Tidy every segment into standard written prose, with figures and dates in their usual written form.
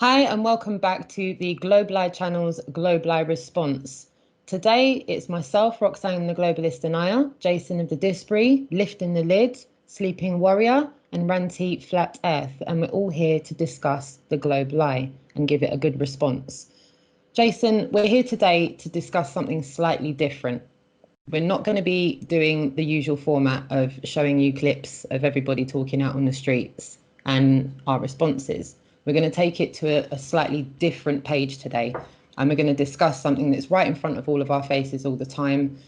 Hi, and welcome back to the Globali channel's Globali Response. Today, it's myself, Roxanne, the Globalist Denier, Jason of the Disbury, Lifting the Lid, Sleeping Warrior, and Ranty Flat Earth, and we're all here to discuss the Globali and give it a good response. Jason, we're here today to discuss something slightly different. We're not going to be doing the usual format of showing you clips of everybody talking out on the streets and our responses. We're going to take it to a slightly different page today, and we're going to discuss something that's right in front of all of our faces all the time.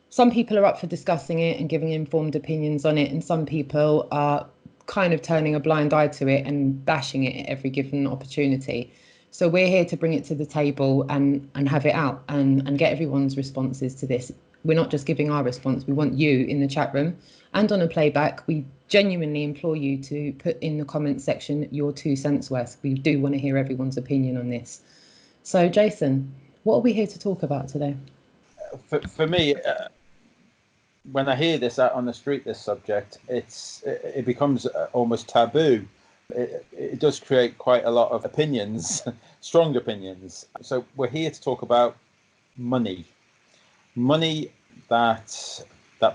Some people are up for discussing it and giving informed opinions on it, and some people are kind of turning a blind eye to it and bashing it at every given opportunity. So we're here to bring it to the table and have it out and get everyone's responses to this. We're not just giving our response, we want you in the chat room and on a playback. We genuinely implore you to put in the comments section your 2 cents worth. We do want to hear everyone's opinion on this. So Jason, what are we here to talk about today? For me, when I hear this out on the street, this subject, it becomes almost taboo. It does create quite a lot of opinions, strong opinions. So we're here to talk about money that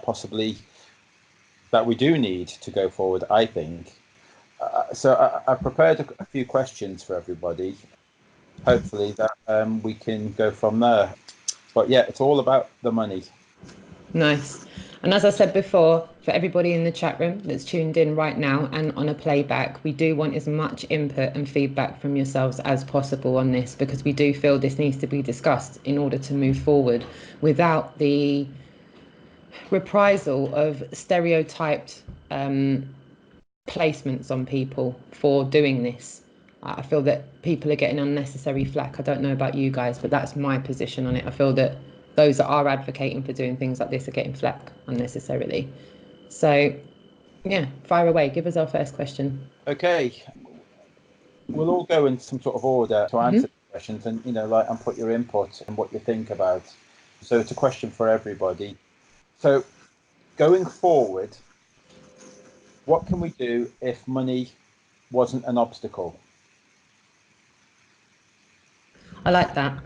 possibly that we do need to go forward, I think. So I've prepared a few questions for everybody. Hopefully that we can go from there. But yeah, it's all about the money. Nice. And as I said before, for everybody in the chat room that's tuned in right now and on a playback, we do want as much input and feedback from yourselves as possible on this, because we do feel this needs to be discussed in order to move forward without the reprisal of stereotyped placements on people for doing this. I feel that people are getting unnecessary flack. I don't know about you guys, but that's my position on it. I feel that those that are advocating for doing things like this are getting flack unnecessarily. So, yeah, fire away. Give us our first question. Okay. We'll all go in some sort of order to answer the questions and, and put your input and what you think about. So it's a question for everybody. So going forward, what can we do if money wasn't an obstacle? I like that.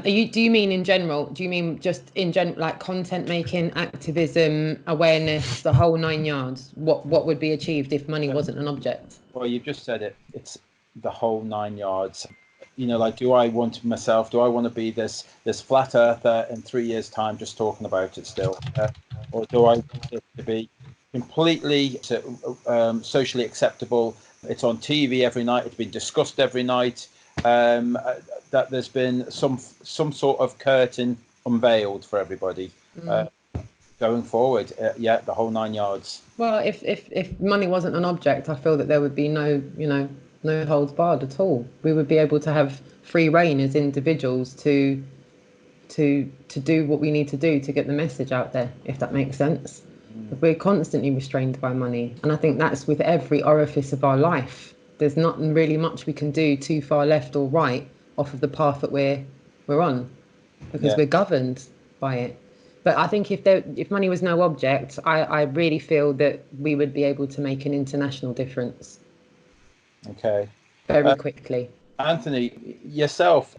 Do you mean in general? Do you mean just in general, like content making, activism, awareness, the whole 9 yards? What would be achieved if money wasn't an object? Well, you've just said it. It's the whole 9 yards. Like, do I want to be this flat earther in 3 years' time just talking about it still? Or do I want it to be completely socially acceptable? It's on TV every night. It's been discussed every night. That there's been some sort of curtain unveiled for everybody going forward. The whole 9 yards. Well, if money wasn't an object, I feel that there would be no holds barred at all. We would be able to have free reign as individuals to do what we need to do to get the message out there, if that makes sense. We're constantly restrained by money, and I think that's with every orifice of our life. There's not really much we can do too far left or right off of the path that we're on, because we're governed by it. But I think if money was no object, I really feel that we would be able to make an international difference. Okay. Very quickly. Anthony, yourself,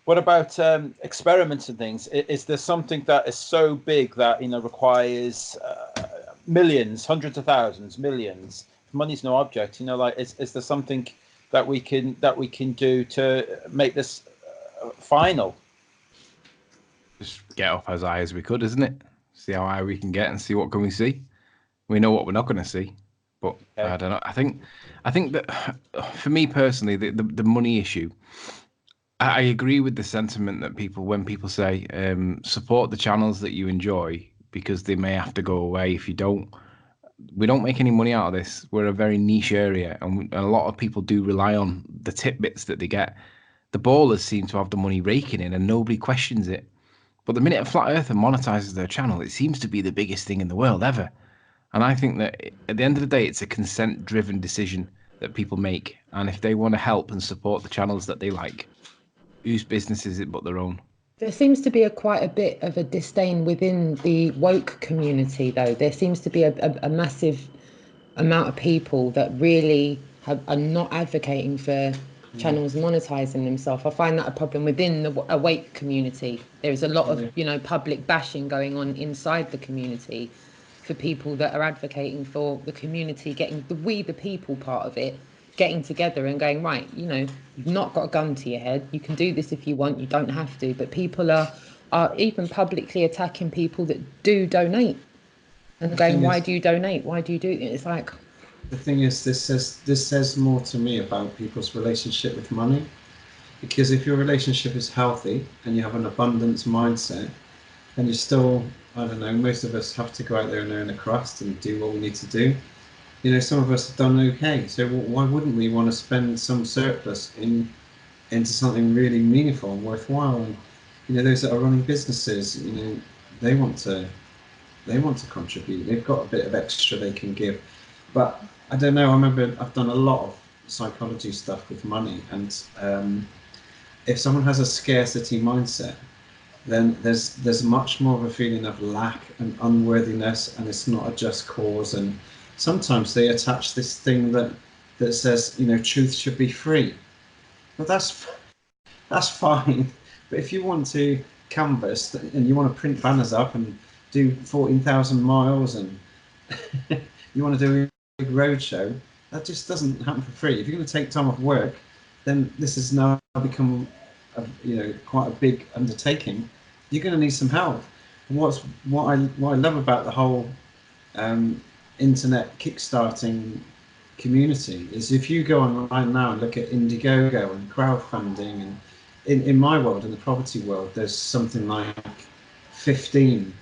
what about experiments and things? Is there something that is so big that requires millions, hundreds of thousands, millions? Money's no object. Is there something that we can do to make this final? Just get up as high as we could, isn't it? See how high we can get and see what can we see. We know what we're not going to see, but okay. I don't know. I think that for me personally, the money issue, I agree with the sentiment that when people say support the channels that you enjoy, because they may have to go away if you don't. We don't make any money out of this. We're a very niche area, and a lot of people do rely on the tidbits that they get. The ballers seem to have the money raking in, and nobody questions it. But the minute a flat earther monetizes their channel, it seems to be the biggest thing in the world ever. And I think that at the end of the day, it's a consent-driven decision that people make. And if they want to help and support the channels that they like, whose business is it but their own? There seems to be quite a bit of a disdain within the woke community, though. There seems to be a massive amount of people that really are not advocating for channels monetizing themselves. I find that a problem within the awake community. There is a lot of, you know, public bashing going on inside the community for people that are advocating for the community getting the people part of it, getting together and going, right, you know, you've not got a gun to your head. You can do this if you want. You don't have to. But people are even publicly attacking people that do donate and going, why do you donate? Why do you do it? It's like, the thing is, this says more to me about people's relationship with money, because if your relationship is healthy and you have an abundance mindset, then you still, I don't know, most of us have to go out there and earn a crust and do what we need to do. You know, some of us have done okay, so why wouldn't we want to spend some surplus into something really meaningful and worthwhile? And you know, those that are running businesses, you know, they want to contribute. They've got a bit of extra they can give. But I don't know, I remember I've done a lot of psychology stuff with money, and if someone has a scarcity mindset, then there's much more of a feeling of lack and unworthiness, and it's not a just cause. And sometimes they attach this thing that says, you know, truth should be free. But that's fine. But if you want to canvas and you want to print banners up and do 14,000 miles and you want to do a big roadshow, that just doesn't happen for free. If you're going to take time off work, then this has now become quite a big undertaking. You're going to need some help. And what I love about the whole internet kickstarting community is, if you go online now and look at Indiegogo and crowdfunding, and in my world, in the property world, there's something like 15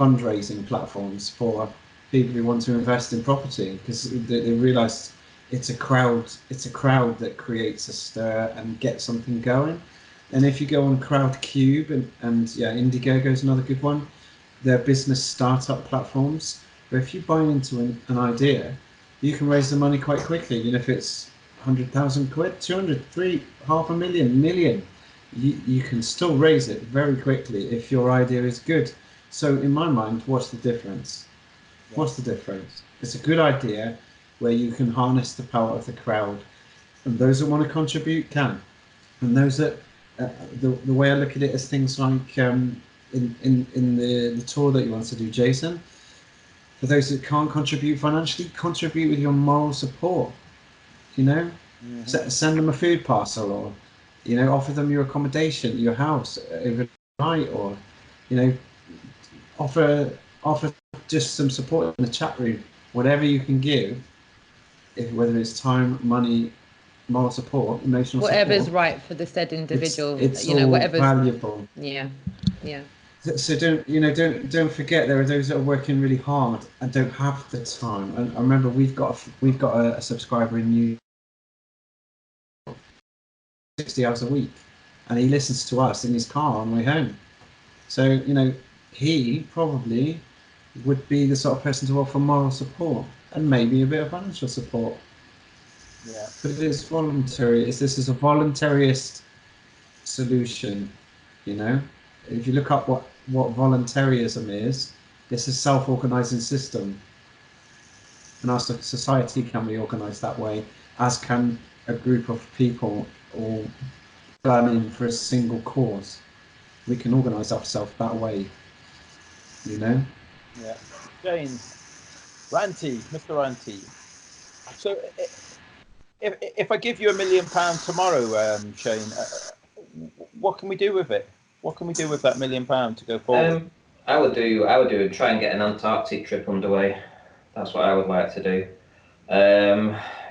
fundraising platforms for people who want to invest in property, because they realise it's a crowd that creates a stir and gets something going. And if you go on Crowdcube and Indiegogo is another good one, they're business startup platforms where if you buy into an idea, you can raise the money quite quickly. Even if it's 100,000 quid, 200, 3, half a million, you can still raise it very quickly if your idea is good. So in my mind, what's the difference? Yeah. What's the difference? It's a good idea where you can harness the power of the crowd, and those that want to contribute can, and those that the way I look at it is things like in the tour that you want to do, Jason. For those that can't contribute financially, contribute with your moral support. You know, send them a food parcel, or you know, offer them your accommodation, your house overnight, or you know, offer just some support in the chat room. Whatever you can give, whether it's time, money, moral support, emotional whatever's support, right for the said individual, it's you know, all whatever's valuable. Yeah. So don't forget, there are those that are working really hard and don't have the time. And I remember we've got a subscriber in New York, 60 hours a week, and he listens to us in his car on the way home. So you know, he probably would be the sort of person to offer moral support and maybe a bit of financial support. Yeah. But it is voluntary. This is a voluntarist solution, you know. If you look up what voluntarism is, it's a self-organizing system. And our society can be organized that way, as can a group of people all planning for a single cause. We can organize ourselves that way, you know. Yeah. Jane, Ranty, Mr. Ranty. So if I give you £1 million tomorrow, Shane, what can we do with it? What can we do with that £1 million to go forward? I would try and get an Antarctic trip underway. That's what I would like to do.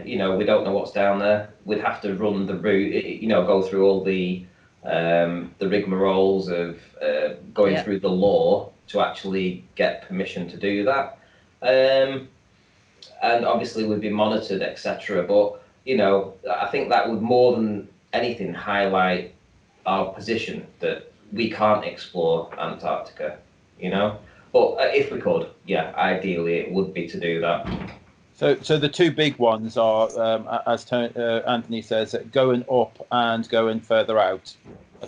You know, we don't know what's down there. We'd have to run the route, you know, go through all the rigmaroles of going through the law to actually get permission to do that. And obviously we'd be monitored, etc. But, you know, I think that would more than anything highlight our position that we can't explore Antarctica, you know. But if we could, yeah, ideally it would be to do that. So the two big ones are, as Anthony says, going up and going further out.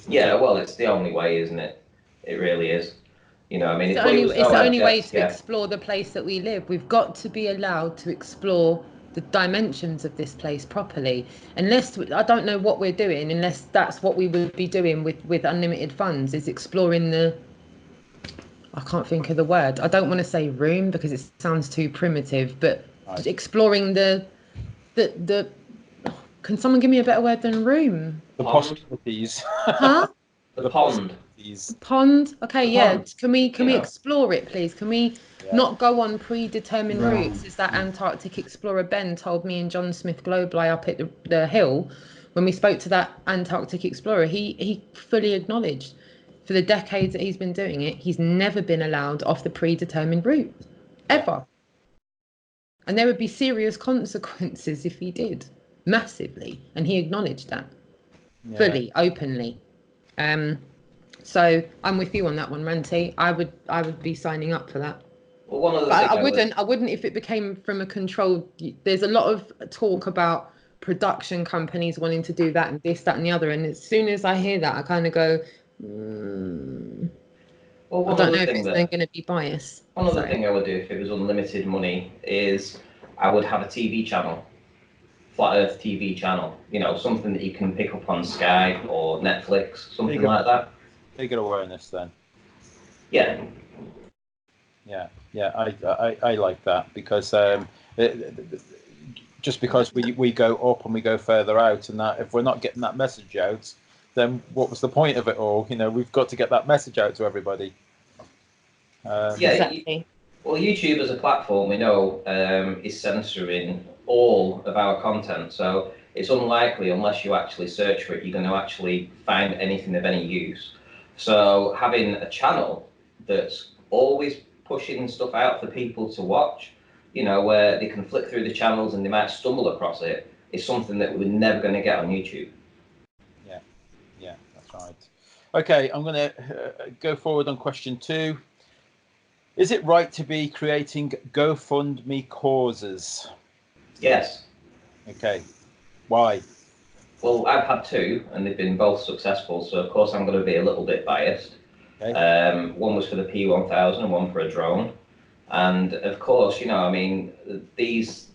Yeah, well, it's the only way, isn't it? It really is. You know, I mean, it's the only way to explore the place that we live. We've got to be allowed to explore the dimensions of this place properly. Unless, I don't know what we're doing, unless that's what we would be doing with unlimited funds, is exploring the, I can't think of the word. I don't want to say room because it sounds too primitive, but exploring the, can someone give me a better word than room? The possibilities. Huh? The pond. Pond. Okay, yeah. Pond. Can we explore it, please? Can we not go on predetermined Right. routes? As that Antarctic explorer Ben told me and John Smith Globally up at the hill, when we spoke to that Antarctic explorer, he fully acknowledged for the decades that he's been doing it, he's never been allowed off the predetermined route, ever. And there would be serious consequences if he did, massively. And he acknowledged that fully, openly. So I'm with you on that one, Ranty. I would be signing up for that. Well, one of the But I wouldn't if it became from a controlled. There's a lot of talk about production companies wanting to do that and this, that, and the other. And as soon as I hear that, I kind of go, well, I don't know if it's then going to be biased. One other thing I would do if it was unlimited money is I would have a TV channel, Flat Earth TV channel. You know, something that you can pick up on Sky or Netflix, something like that. Bigger awareness then. Yeah. I like that because just because we go up and we go further out, and that if we're not getting that message out, then what was the point of it all? You know, we've got to get that message out to everybody. Exactly. Well, YouTube as a platform, we know, is censoring all of our content. So it's unlikely, unless you actually search for it, you're going to actually find anything of any use. So having a channel that's always pushing stuff out for people to watch, you know, where they can flick through the channels and they might stumble across it, is something that we're never going to get on YouTube. Yeah, that's right. Okay, I'm going to go forward on question 2. Is it right to be creating GoFundMe causes? Yes. Okay. Why? Well, I've had 2, and they've been both successful. So of course I'm going to be a little bit biased. Okay. One was for the P1000 and one for a drone. And of course, you know, I mean, these,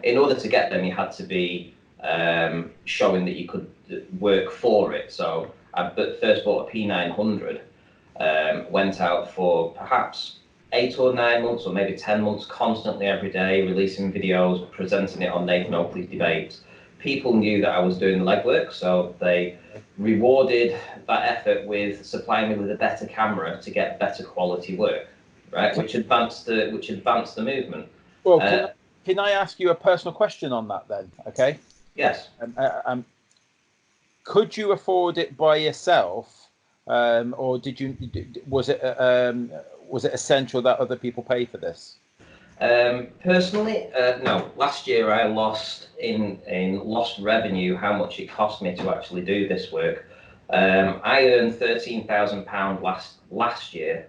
in order to get them, you had to be showing that you could work for it. So I first bought a P900, went out for perhaps 8 or 9 months, or maybe 10 months, constantly every day, releasing videos, presenting it on Nathan Oakley's debates. People knew that I was doing the legwork, so they rewarded that effort with supplying me with a better camera to get better quality work, right? Which advanced the movement. Well, can I ask you a personal question on that then? Okay. Yes. Could you afford it by yourself, or was it essential that other people pay for this? Personally, no. Last year I lost in lost revenue how much it cost me to actually do this work. I earned £13,000 last year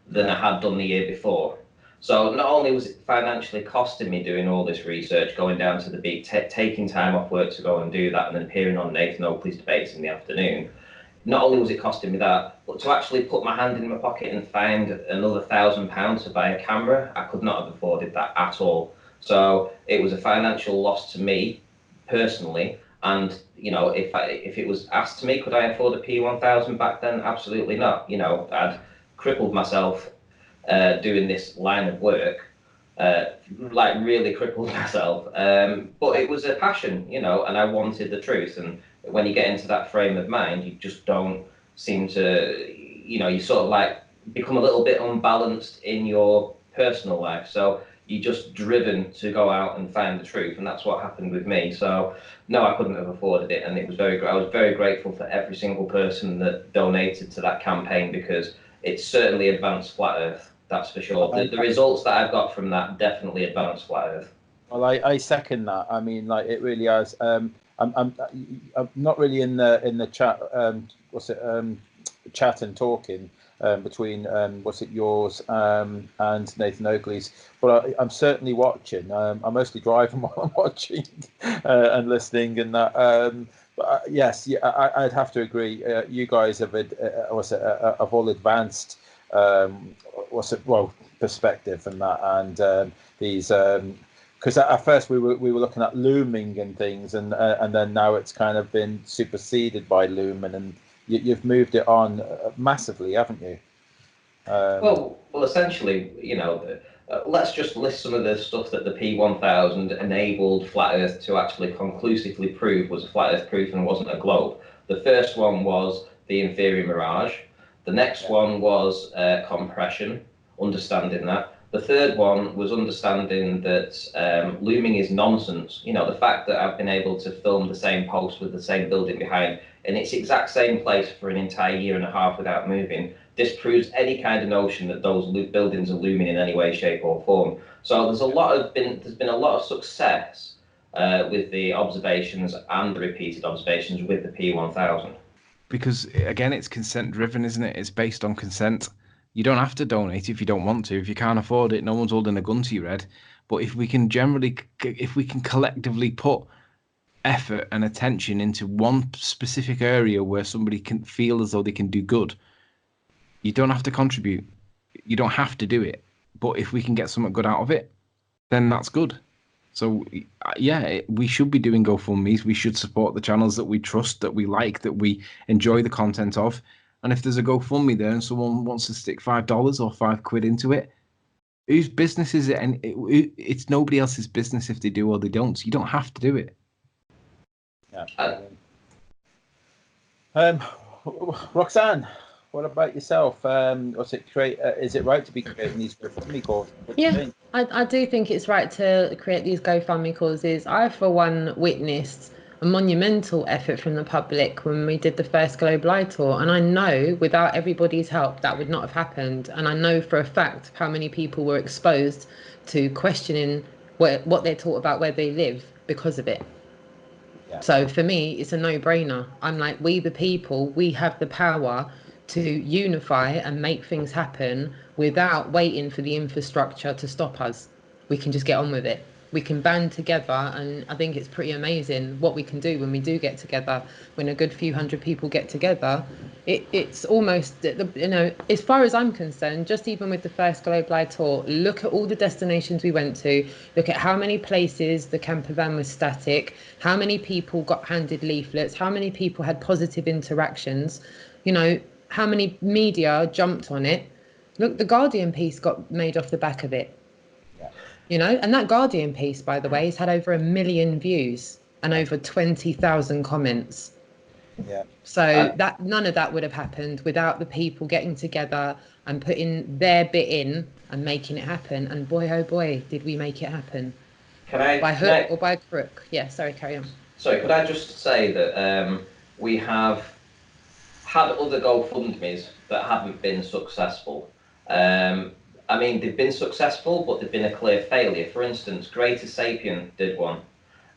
than I had done the year before. So not only was it financially costing me doing all this research, going down to the beach, taking time off work to go and do that, and then appearing on Nathan Oakley's debates in the afternoon. Not only was it costing me that, but to actually put my hand in my pocket and find another £1,000 to buy a camera, I could not have afforded that at all. So it was a financial loss to me personally. And you know, if it was asked to me, could I afford a P1000 back then? Absolutely not. You know, I'd crippled myself doing this line of work, like really crippled myself. But it was a passion, you know, and I wanted the truth. And when you get into that frame of mind, you just don't seem to, you know, you sort of like become a little bit unbalanced in your personal life. So you're just driven to go out and find the truth, and that's what happened with me. So no, I couldn't have afforded it, and I was very grateful for every single person that donated to that campaign, because it certainly advanced Flat Earth. That's for sure. The results that I've got from that definitely advanced Flat Earth. Well, I second that. I mean, like, it really has. I'm not really in the chat. Chat and talking between yours and Nathan Oakley's, but I'm certainly watching. I'm mostly driving while I'm watching and listening, and that. But yes, I'd have to agree. You guys have all advanced. Perspective and that, and these because at first we were looking at looming and things, and then now it's kind of been superseded by Lumen, and you've moved it on massively, haven't you? Well, essentially, let's just list some of the stuff that the P1000 enabled Flat Earth to actually conclusively prove was a flat Earth proof and wasn't a globe. The first one was the inferior mirage. The next one was compression, understanding that. The third one was understanding that looming is nonsense. The fact that I've been able to film the same post with the same building behind in its exact same place for an entire year and a half without moving disproves any kind of notion that those buildings are looming in any way, shape, or form. So there's been a lot of success with the observations and the repeated observations with the P1000. Because again, it's consent driven, isn't it? It's based on consent. You don't have to donate if you don't want to. If you can't afford it, no one's holding a gun to your head. But if we can collectively put effort and attention into one specific area where somebody can feel as though they can do good, you don't have to contribute. You don't have to do it. But if we can get something good out of it, then that's good. So, yeah, we should be doing GoFundMes. We should support the channels that we trust, that we like, that we enjoy the content of. And if there's a GoFundMe there and someone wants to stick $5 or £5 into it, whose business is it? And it's nobody else's business if they do or they don't. So you don't have to do it. Yeah. Roxanne, what about yourself? Is it right to be creating these GoFundMe causes? Yeah, I do think it's right to create these GoFundMe causes. I, for one, witnessed a monumental effort from the public when we did the first Global Eye tour. And I know without everybody's help, that would not have happened. And I know for a fact how many people were exposed to questioning what they're taught about where they live because of it. Yeah. So for me, it's a no-brainer. I'm like, we the people, we have the power to unify and make things happen without waiting for the infrastructure to stop us. We can just get on with it. We can band together, and I think it's pretty amazing what we can do when we do get together. When a good few hundred people get together, it's almost, as far as I'm concerned, just even with the first Global Eye tour, look at all the destinations we went to, look at how many places the camper van was static, how many people got handed leaflets, how many people had positive interactions, how many media jumped on it. Look, the Guardian piece got made off the back of it. And that Guardian piece, by the way, has had over 1 million views and over 20,000 comments. Yeah. So that none of that would have happened without the people getting together and putting their bit in and making it happen. And boy, oh boy, did we make it happen. By hook or by crook. Yeah, sorry, carry on. Sorry, could I just say that we have had other GoFundMes that haven't been successful. They've been successful, but they've been a clear failure. For instance, Greater Sapien did one,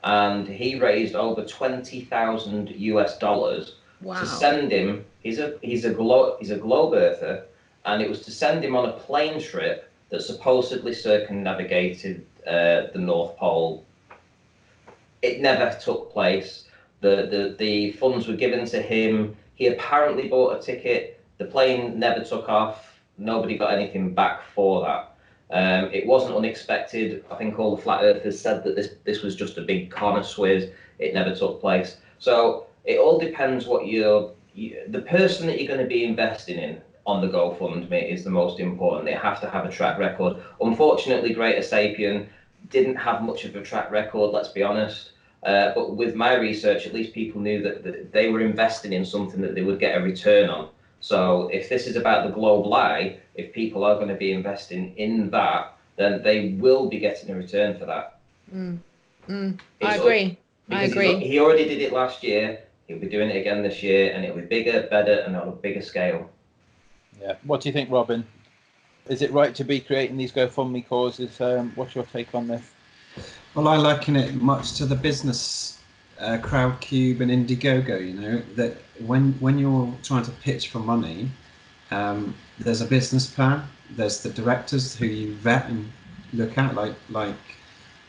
and he raised over $20,000 to send him. He's a globe earther, and it was to send him on a plane trip that supposedly circumnavigated the North Pole. It never took place. The funds were given to him. He apparently bought a ticket. The plane never took off. Nobody got anything back for that. It wasn't unexpected. I think all the flat earthers said that this was just a big corner swizz. It never took place. So it all depends what the person that you're going to be investing in on the GoFundMe is the most important. They have to have a track record. Unfortunately, Greater Sapien didn't have much of a track record, let's be honest. But with my research, at least people knew that they were investing in something that they would get a return on. So if this is about the Global Eye, if people are going to be investing in that, then they will be getting a return for that. I agree. He already did it last year. He'll be doing it again this year, and it'll be bigger, better, and on a bigger scale. Yeah. What do you think, Robin? Is it right to be creating these GoFundMe causes? What's your take on this? Well, I liken it much to the business Crowdcube and Indiegogo. That when you're trying to pitch for money, there's a business plan. There's the directors who you vet and look at, like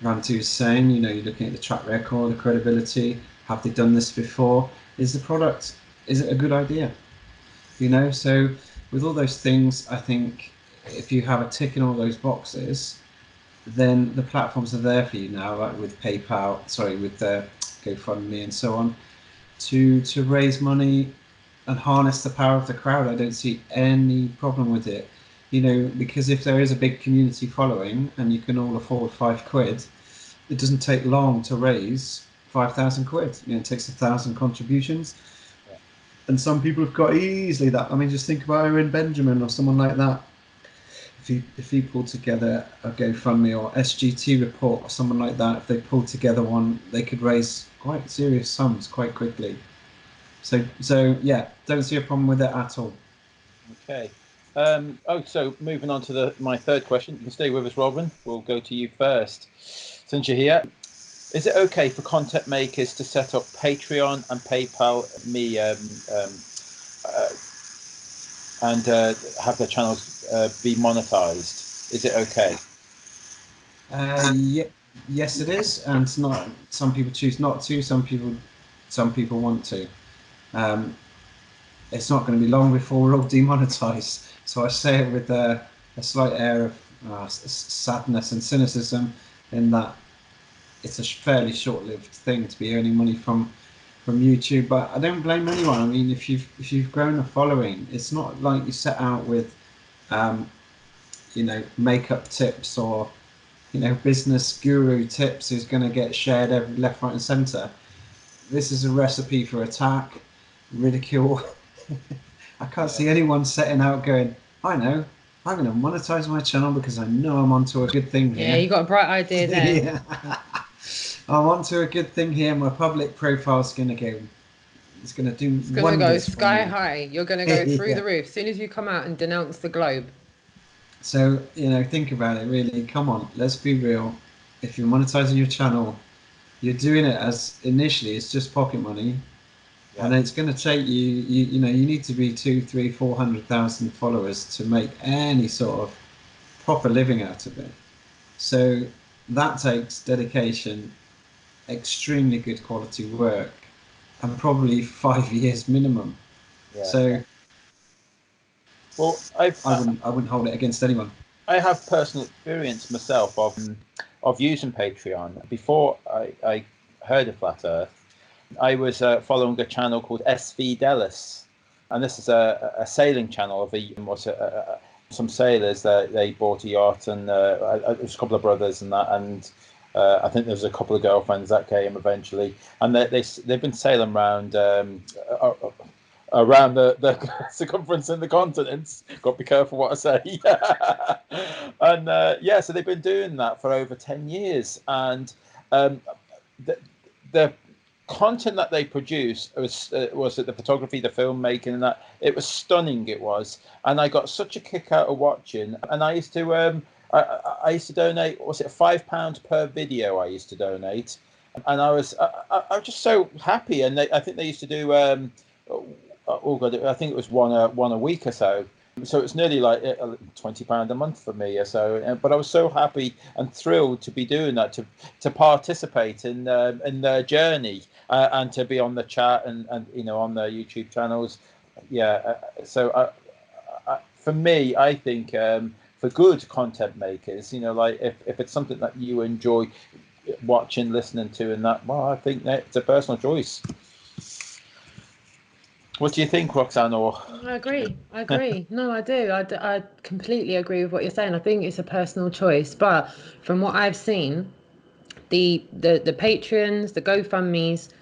Ranty was saying. You're looking at the track record, the credibility. Have they done this before? Is it a good idea? So with all those things, I think if you have a tick in all those boxes, then the platforms are there for you now, like with PayPal, sorry, with GoFundMe and so on, to raise money and harness the power of the crowd. I don't see any problem with it, because if there is a big community following and you can all afford £5, it doesn't take long to raise 5,000 quid. It takes 1,000 contributions. Yeah. And some people have got easily that. I mean, just think about Owen Benjamin or someone like that. If he pulled together a GoFundMe or SGT report or someone like that, if they pulled together one, they could raise quite serious sums quite quickly. So yeah, don't see a problem with it at all. Okay. So moving on to my third question. You can stay with us, Robin. We'll go to you first. Since you're here, is it okay for content makers to set up Patreon and PayPal and have their channels be monetized? Is it okay? Yes, it is, and it's not. Some people choose not to. Some people want to. It's not going to be long before we're all demonetized. So I say it with a slight air of sadness and cynicism, in that it's a fairly short-lived thing to be earning money from YouTube. But I don't blame anyone. I mean, if you've grown a following, it's not like you set out with, makeup tips or business guru tips is going to get shared every left, right, and centre. This is a recipe for attack, ridicule. I can't see anyone setting out going, I know, I'm going to monetize my channel because I know I'm onto a good thing here. Yeah, you got a bright idea there. Yeah. I'm onto a good thing here. My public profile's going to go. It's going to do. It's going to go sky high. You're going to go through the roof as soon as you come out and denounce the globe. So think about it. Really, come on. Let's be real. If you're monetizing your channel, you're doing it as initially it's just pocket money. Yeah. And it's going to take you need to be 200,000, 300,000, 400,000 followers to make any sort of proper living out of it. So that takes dedication, extremely good quality work, and probably 5 years minimum. Yeah. So, well, I wouldn't hold it against anyone. I have personal experience myself of using Patreon. Before I heard of Flat Earth, I was following a channel called SV Delis, and this is a sailing channel of some sailors that they bought a yacht, and there was a couple of brothers and that, and I think there was a couple of girlfriends that came eventually, and they've been sailing around around the circumference in the continents. Got to be careful what I say. And so they've been doing that for over 10 years, and the content that they produce was it the photography, the filmmaking, and that it was stunning. It was, and I got such a kick out of watching. And I used to I used to donate. Was it £5 per video? I used to donate, and I was just so happy. And I think they used to do oh god, I think it was one a week or so. So it's nearly like £20 a month for me or so. But I was so happy and thrilled to be doing that, to participate in their journey and to be on the chat and on their YouTube channels. Yeah. So for me, I think for good content makers, like if it's something that you enjoy watching, listening to, and that, well, I think that it's a personal choice. What do you think, Roxanne? I agree. No, I do. I completely agree with what you're saying. I think it's a personal choice, but from what I've seen, the Patreons, the GoFundMes,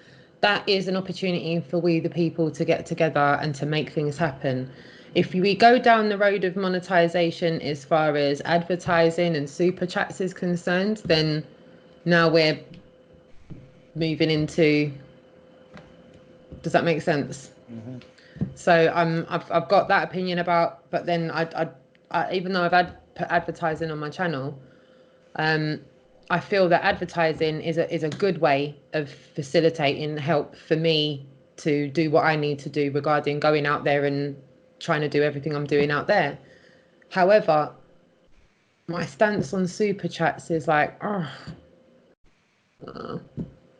that is an opportunity for we the people to get together and to make things happen. If we go down the road of monetization as far as advertising and super chats is concerned, then now we're moving into. Does that make sense? Mm-hmm. So I've got that opinion about, but then I even though I've put advertising on my channel, I feel that advertising is a good way of facilitating help for me to do what I need to do regarding going out there and trying to do everything I'm doing out there. However, my stance on super chats is like,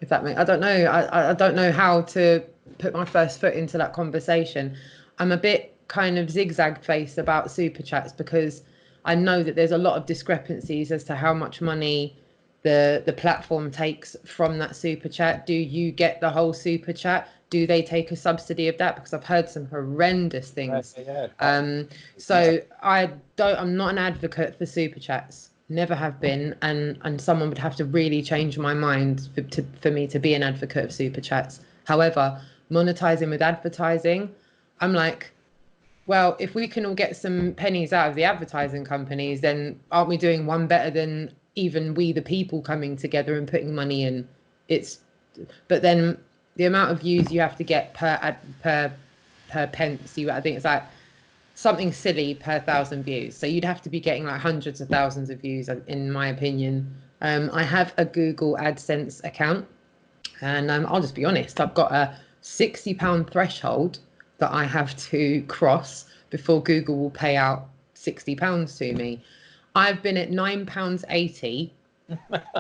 if that makes, I don't know. I don't know how to put my first foot into that conversation. I'm a bit kind of zigzag faced about super chats because I know that there's a lot of discrepancies as to how much money the platform takes from that super chat. Do you get the whole super chat? Do they take a subsidy of that? Because I've heard some horrendous things. So I'm not an advocate for super chats. Never have been, and someone would have to really change my mind for me to be an advocate of super chats. However, monetizing with advertising, I'm like, well, if we can all get some pennies out of the advertising companies, then aren't we doing one better than even we, the people, coming together and putting money in? But then the amount of views you have to get per pence, I think it's like something silly per 1,000 views. So you'd have to be getting like hundreds of thousands of views, in my opinion. I have a Google AdSense account, and I'll just be honest, I've got a £60 threshold that I have to cross before Google will pay out £60 to me. I've been at £9.80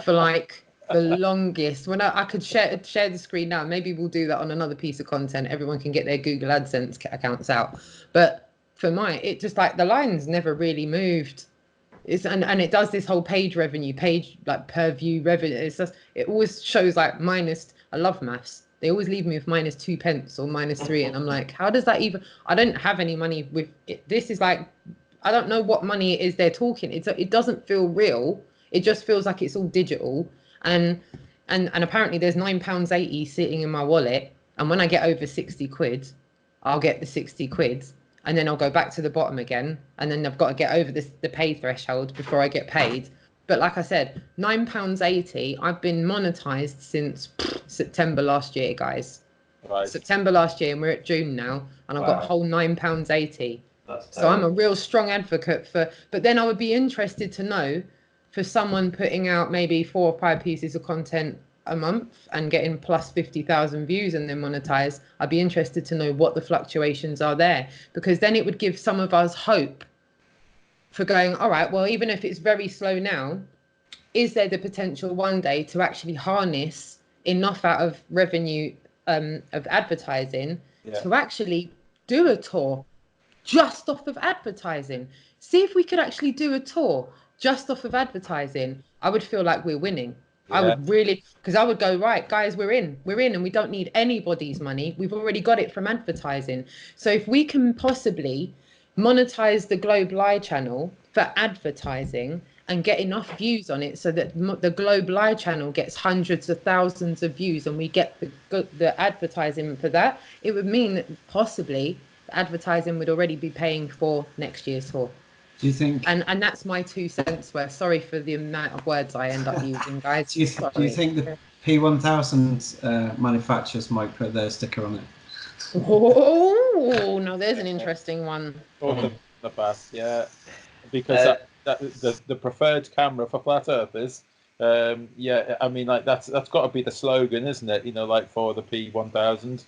for like the longest. When I could share the screen now, maybe we'll do that on another piece of content. Everyone can get their Google AdSense accounts out. But for mine, it just like the lines never really moved. And it does this whole page revenue, like per view revenue. It's just, it always shows like minus. I love maths. They always leave me with -2 pence or -3, and I'm like, how does that even? I don't have any money with it. This is like, I don't know what money it is they're talking. It doesn't feel real. It just feels like it's all digital. And apparently there's £9.80 sitting in my wallet, and when I get over 60 quid, I'll get the 60 quid. And then I'll go back to the bottom again, and then I've got to get over the pay threshold before I get paid. But like I said, £9.80, I've been monetized since September last year, guys. Right. September last year, and we're at June now, and I've got a whole £9.80. So I'm a real strong advocate for, but then I would be interested to know, for someone putting out maybe 4 or 5 pieces of content a month and getting plus 50,000 views and then monetize, I'd be interested to know what the fluctuations are there, because then it would give some of us hope for going, all right, well, even if it's very slow now, is there the potential one day to actually harness enough out of revenue of advertising to actually do a tour just off of advertising? See if we could actually do a tour just off of advertising. I would feel like we're winning. I would really, because I would go, right, guys, we're in, and we don't need anybody's money. We've already got it from advertising. So if we can possibly monetize the Globe Live channel for advertising and get enough views on it so that the Globe Live channel gets hundreds of thousands of views, and we get the advertising for that, it would mean that possibly advertising would already be paying for next year's tour. Do you think? And that's my 2 cents worth. Sorry for the amount of words I end up using, guys. Do you think the P1000 manufacturers might put their sticker on it? Oh, no, there's an interesting one. The past, because the preferred camera for flat earthers. I mean, like that's got to be the slogan, isn't it? You know, like for the P1000.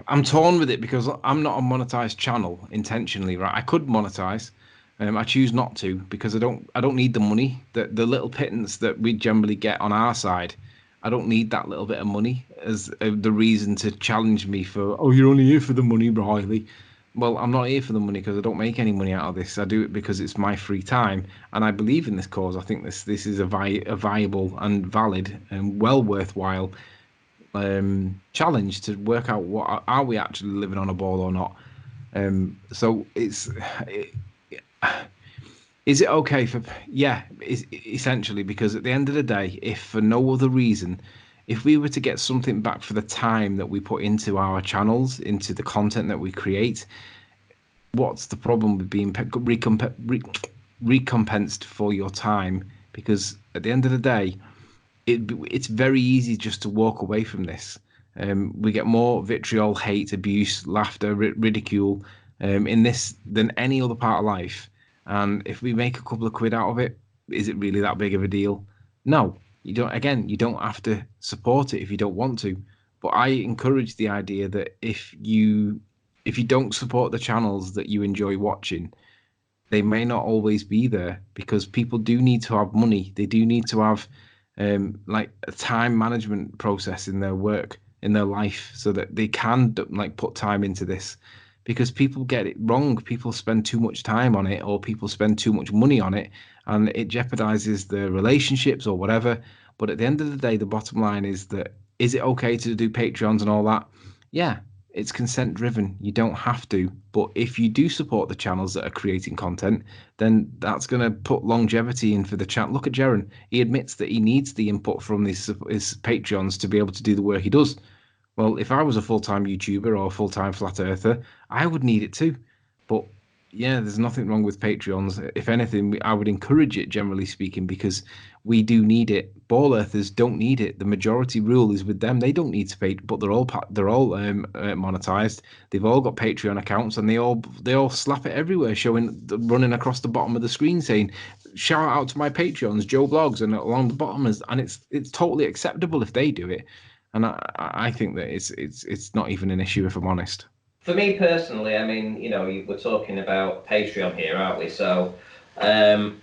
I'm torn with it because I'm not a monetized channel intentionally, right? I could monetize. I choose not to because I don't need the money. The little pittance that we generally get on our side, I don't need that little bit of money as the reason to challenge me for, oh, you're only here for the money, Riley. Well, I'm not here for the money because I don't make any money out of this. I do it because it's my free time, and I believe in this cause. I think this is a viable and valid and well worthwhile challenge to work out what are we actually living on a ball or not. So is it okay for essentially, because at the end of the day, if for no other reason, if we were to get something back for the time that we put into our channels, into the content that we create, what's the problem with being recompensed for your time? Because at the end of the day, it's very easy just to walk away from this. We get more vitriol, hate, abuse, laughter, ridicule in this than any other part of life. And if we make a couple of quid out of it, is it really that big of a deal? No, you don't. Again, you don't have to support it if you don't want to. But I encourage the idea that if you don't support the channels that you enjoy watching, they may not always be there, because people do need to have money. They do need to have like a time management process in their work, in their life, so that they can like put time into this. because people get it wrong. People spend too much time on it, or people spend too much money on it, and it jeopardizes the relationships or whatever. But at the end of the day, the bottom line is that, is it okay to do Patreons and all that? Yeah, it's consent driven. You don't have to. But if you do support the channels that are creating content, then that's going to put longevity in for the chat. Look at Jaren. He admits that he needs the input from his Patreons to be able to do the work he does. Well, if I was a full-time YouTuber or a full-time flat earther, I would need it too. But yeah, there's nothing wrong with Patreons. If anything, I would encourage it, generally speaking, because we do need it. Ball earthers don't need it. The majority rule is with them. They don't need to pay, but they're all monetized. They've all got Patreon accounts, and they all slap it everywhere, running across the bottom of the screen saying, "Shout out to my Patreons, Joe Blogs," and along the bottom and it's totally acceptable if they do it. And I think that it's not even an issue, if I'm honest. For me personally, I mean, we're talking about Patreon here, aren't we? So, because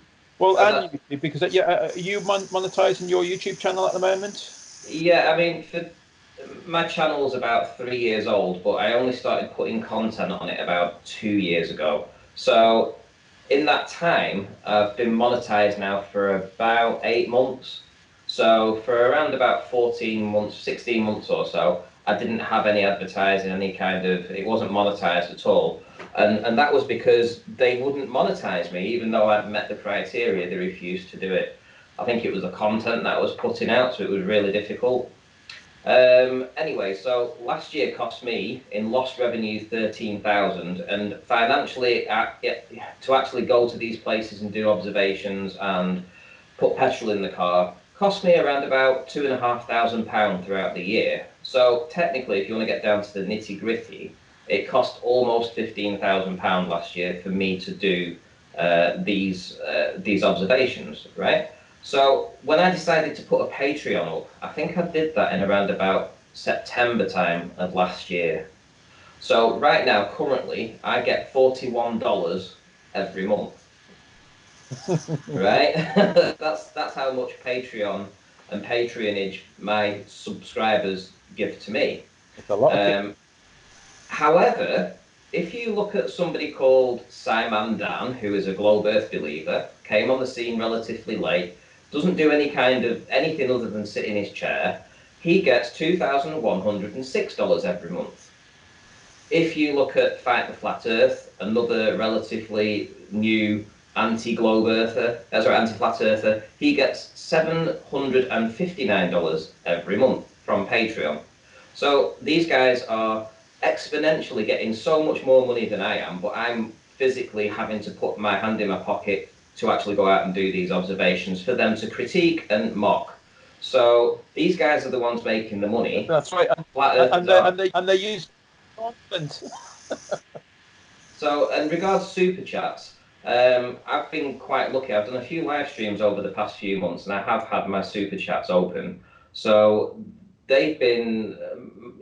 are you monetizing your YouTube channel at the moment? Yeah, I mean, my channel's about 3 years old, but I only started putting content on it about 2 years ago. So, in that time, I've been monetized now for about 8 months. So, for around about 14 months, 16 months or so, I didn't have any advertising, it wasn't monetized at all. And that was because they wouldn't monetize me, even though I'd met the criteria, they refused to do it. I think it was the content that I was putting out, so it was really difficult. Anyway, so last year cost me in lost revenue 13,000, and financially, to actually go to these places and do observations and put petrol in the car, cost me around about £2,500 throughout the year. So technically, if you want to get down to the nitty gritty, it cost almost £15,000 last year for me to do these observations, right? So when I decided to put a Patreon up, I think I did that in around about September time of last year. So right now, currently, I get $41 every month. Right? that's how much Patreon and patronage my subscribers give to me. It's a lot. However, if you look at somebody called Simon Dan, who is a globe earth believer, came on the scene relatively late, doesn't do anything other than sit in his chair, he gets $2,106 every month. If you look at Fight the Flat Earth, another relatively new anti-globe earther, anti-flat earther, he gets $759 every month from Patreon. So these guys are exponentially getting so much more money than I am, but I'm physically having to put my hand in my pocket to actually go out and do these observations for them to critique and mock. So these guys are the ones making the money. That's right. And they use content. So, in regards to super chats, I've been quite lucky. I've done a few live streams over the past few months, and I have had my super chats open. So they've been,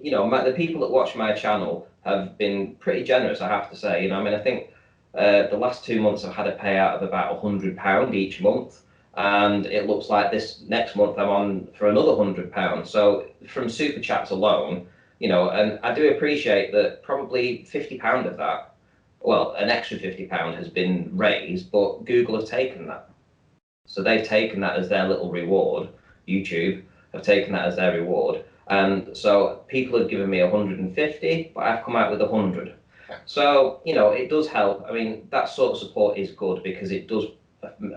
the people that watch my channel have been pretty generous, I have to say. I think the last 2 months I've had a payout of about £100 each month, and it looks like this next month I'm on for another £100. So from super chats alone, and I do appreciate that probably £50 of that, well, an extra £50 has been raised, but Google have taken that. So they've taken that as their little reward. YouTube have taken that as their reward. And so people have given me 150, but I've come out with 100. So, it does help. I mean, that sort of support is good because it does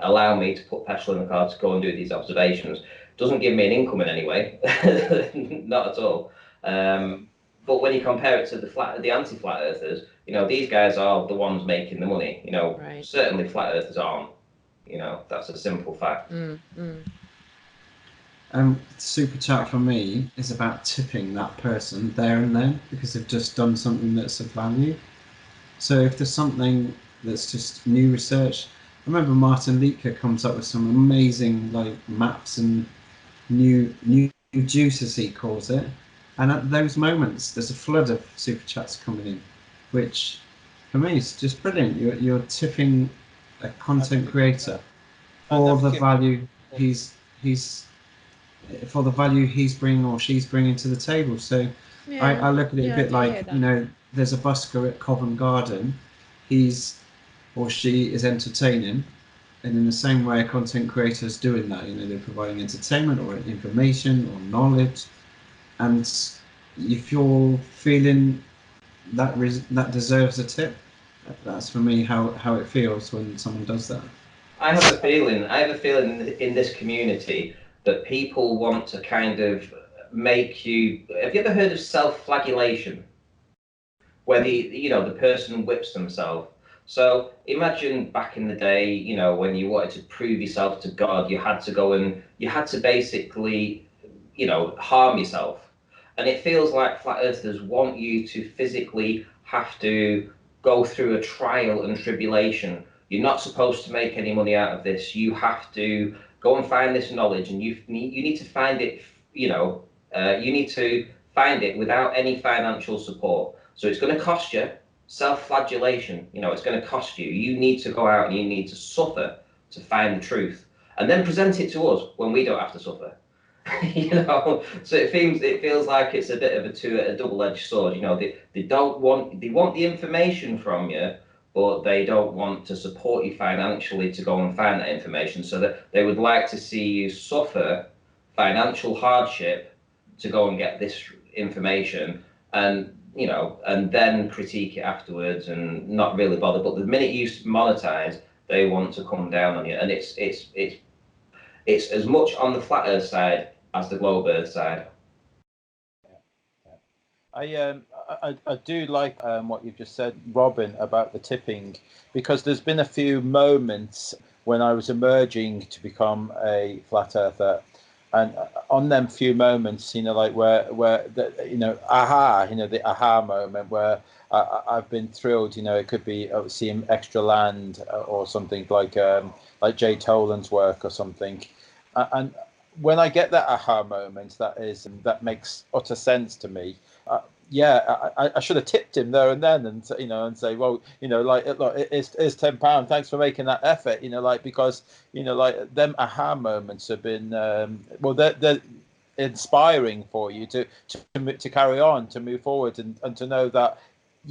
allow me to put petrol in the car to go and do these observations. Doesn't give me an income in any way, not at all. But when you compare it to the anti-flat earthers, these guys are the ones making the money. Right. Certainly flat earthers aren't. That's a simple fact. Super chat for me is about tipping that person there and then because they've just done something that's of value. So if there's something that's just new research, I remember Martin Leaker comes up with some amazing maps and new juice, as he calls it. And at those moments, there's a flood of super chats coming in, which for me is just brilliant. You're tipping a content creator for the value he's bringing or she's bringing to the table. So yeah, I look at it a bit like there's a busker at Covent Garden, he's or she is entertaining, and in the same way a content creator is doing that, they're providing entertainment or information or knowledge, and if you're feeling that that deserves a tip, that's for me how it feels when someone does that. I have a feeling in this community that people want to kind of make you. Have you ever heard of self-flagellation? Where the person whips themselves. So imagine back in the day, when you wanted to prove yourself to God, you had to basically, harm yourself. And it feels like flat earthers want you to physically have to go through a trial and tribulation. You're not supposed to make any money out of this. You have to go and find this knowledge, and you need to find it. You need to find it without any financial support. So it's going to cost you self-flagellation. It's going to cost you. You need to go out and you need to suffer to find the truth, and then present it to us when we don't have to suffer. So it feels like it's a bit of a double-edged sword. They want the information from you, but they don't want to support you financially to go and find that information. So that they would like to see you suffer financial hardship to go and get this information, and then critique it afterwards and not really bother. But the minute you monetize, they want to come down on you, and it's as much on the flat earth side as the globe earth side. I do like what you've just said, Robin, about the tipping, because there's been a few moments when I was emerging to become a flat earther, and on them few moments, like where the, the aha moment where I've been thrilled. It could be seeing extra land or something like Jay Tolan's work or something, and when I get that aha moment, that makes utter sense to me. I should have tipped him there and then, and and say, well, look, it's £10. Thanks for making that effort. Because them aha moments have been they're inspiring for you to carry on, to move forward, and to know that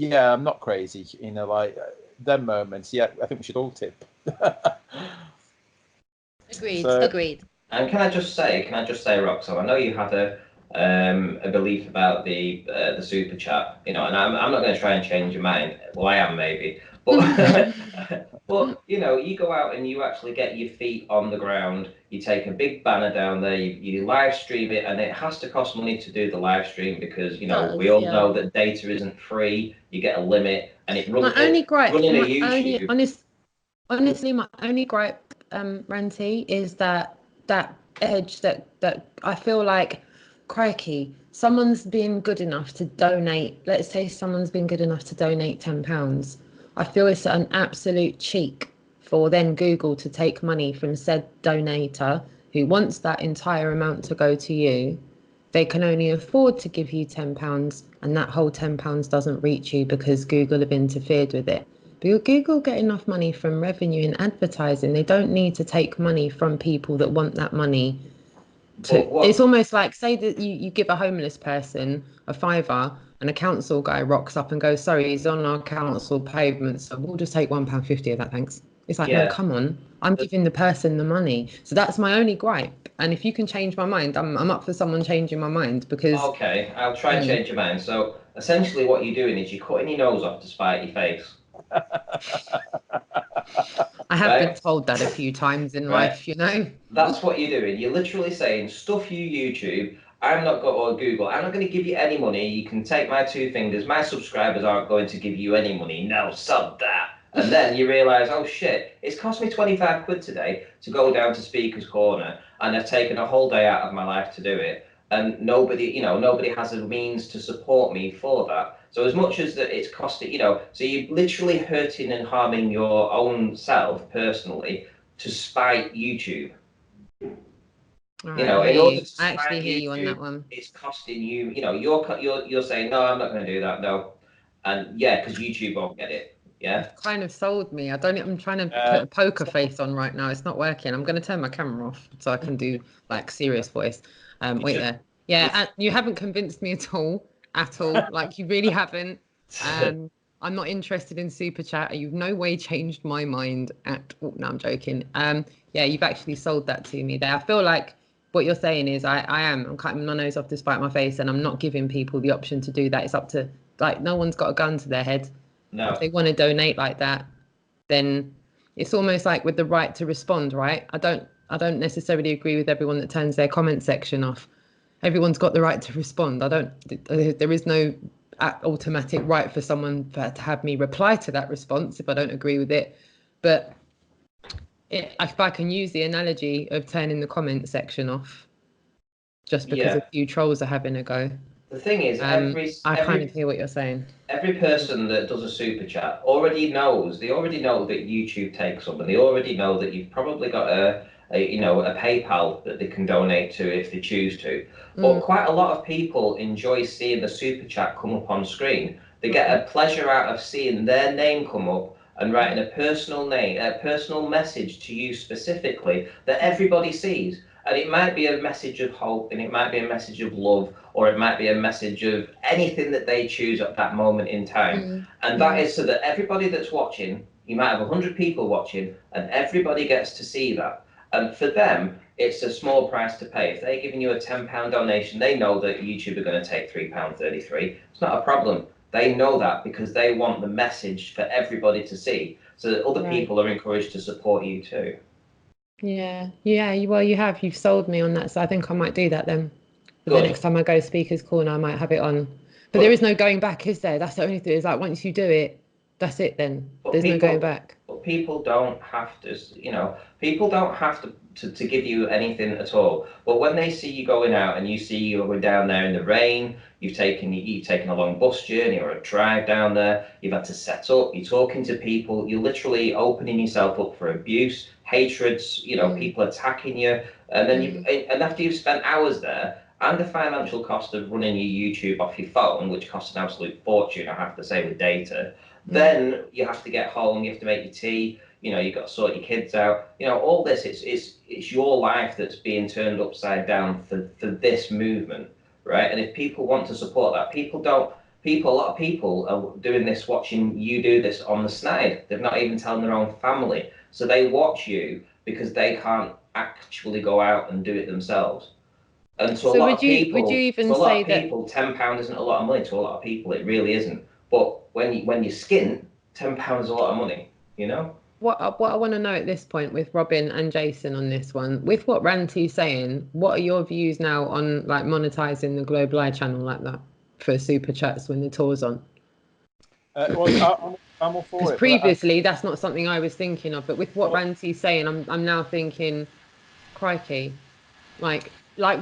I'm not crazy. Them moments. I think we should all tip. Agreed. And can I just say, Roxanne, I know you had a belief about the super chat, and I'm not going to try and change your mind. Well, I am maybe, but but you go out and you actually get your feet on the ground. You take a big banner down there. You live stream it, and it has to cost money to do the live stream because we all know that data isn't free. You get a limit, and it runs. My only gripe, honestly, my only gripe, Ranty, is that edge that I feel like, crikey, someone's been good enough to donate. Let's say someone's been good enough to donate £10. I feel it's an absolute cheek for then Google to take money from said donator who wants that entire amount to go to you. They can only afford to give you £10, and that whole £10 doesn't reach you because Google have interfered with it. But Google get enough money from revenue and advertising. They don't need to take money from people that want that money. It's almost like, say that you give a homeless person a £5 and a council guy rocks up and goes, sorry, he's on our council pavement, so we'll just take £1.50 of that, thanks. It's like, no, come on, I'm giving the person the money. So that's my only gripe. And if you can change my mind, I'm up for someone changing my mind, because... Okay, I'll try and change your mind. So essentially what you're doing is you're cutting your nose off to spite your face. I have been told that a few times in life, That's what you're doing. You're literally saying, stuff you YouTube. I'm not going, or Google, I'm not going to give you any money. You can take my 2 fingers. My subscribers aren't going to give you any money. No, sod that. And then you realise, oh shit, it's cost me 25 quid today to go down to Speaker's Corner, and I've taken a whole day out of my life to do it. And nobody has a means to support me for that. So as much as that it's costing, so you're literally hurting and harming your own self personally to spite YouTube. Right, in order to I actually hear you on that one. It's costing you. You're saying, no, I'm not going to do that. No, and because YouTube won't get it. Yeah. You've kind of sold me. I'm trying to put a poker face on right now. It's not working. I'm going to turn my camera off so I can do like serious voice. Wait there. Yeah, you haven't convinced me at all. Like, you really haven't. I'm not interested in super chat. You've no way changed my mind at all. No, I'm joking. Yeah, you've actually sold that to me there. I feel like what you're saying is I'm cutting my nose off to spite my face, and I'm not giving people the option to do that. It's up to, like, no one's got a gun to their head. No. If they want to donate like that, then it's almost like with the right to respond, right? I don't necessarily agree with everyone that turns their comment section off. Everyone's got the right to respond. There is no automatic right for someone to have me reply to that response if I don't agree with it. But if I can use the analogy of turning the comment section off just because a few trolls are having a go. The thing is, I kind of hear what you're saying. Every person that does a super chat already knows. They already know that YouTube takes them, and they already know that you've probably got a PayPal that they can donate to if they choose to. But quite a lot of people enjoy seeing the super chat come up on screen. They get a pleasure out of seeing their name come up and writing a personal message to you specifically that everybody sees. And it might be a message of hope, and it might be a message of love, or it might be a message of anything that they choose at that moment in time. And that is so that everybody that's watching, you might have 100 people watching, and everybody gets to see that. And for them, it's a small price to pay. If they're giving you a £10 donation, they know that YouTube are going to take £3.33. It's not a problem. They know that because they want the message for everybody to see, so that other people are encouraged to support you too. Yeah. Well, you've sold me on that, so I think I might do that then. But the next time I go Speaker's Corner, I might have it on. But there is no going back, is there? That's the only thing. Is like once you do it, that's it. Then there's no going back. But people don't have to, people don't have to give you anything at all. But when they see you going out and you see you going down there in the rain, you've taken a long bus journey or a drive down there, you've had to set up, you're talking to people, you're literally opening yourself up for abuse, hatreds, people attacking you, and then and after you've spent hours there, and the financial cost of running your YouTube off your phone, which costs an absolute fortune, I have to say, with data, then you have to get home, you have to make your tea, you've got to sort your kids out, all this, it's your life that's being turned upside down for this movement, right? And if people want to support that, a lot of people are doing this, watching you do this on the snide. They're not even telling their own family. So they watch you because they can't actually go out and do it themselves. And to a lot of people, £10 isn't a lot of money. To a lot of people, it really isn't. But when you skint, £10 is a lot of money, What I want to know at this point with Robin and Jason on this one, with what Ranty's saying, what are your views now on like monetizing the Global Eye channel like that for super chats when the tour's on? Well, I'm all for it. Because previously that's not something I was thinking of, but with what Ranty's saying, I'm now thinking, crikey, like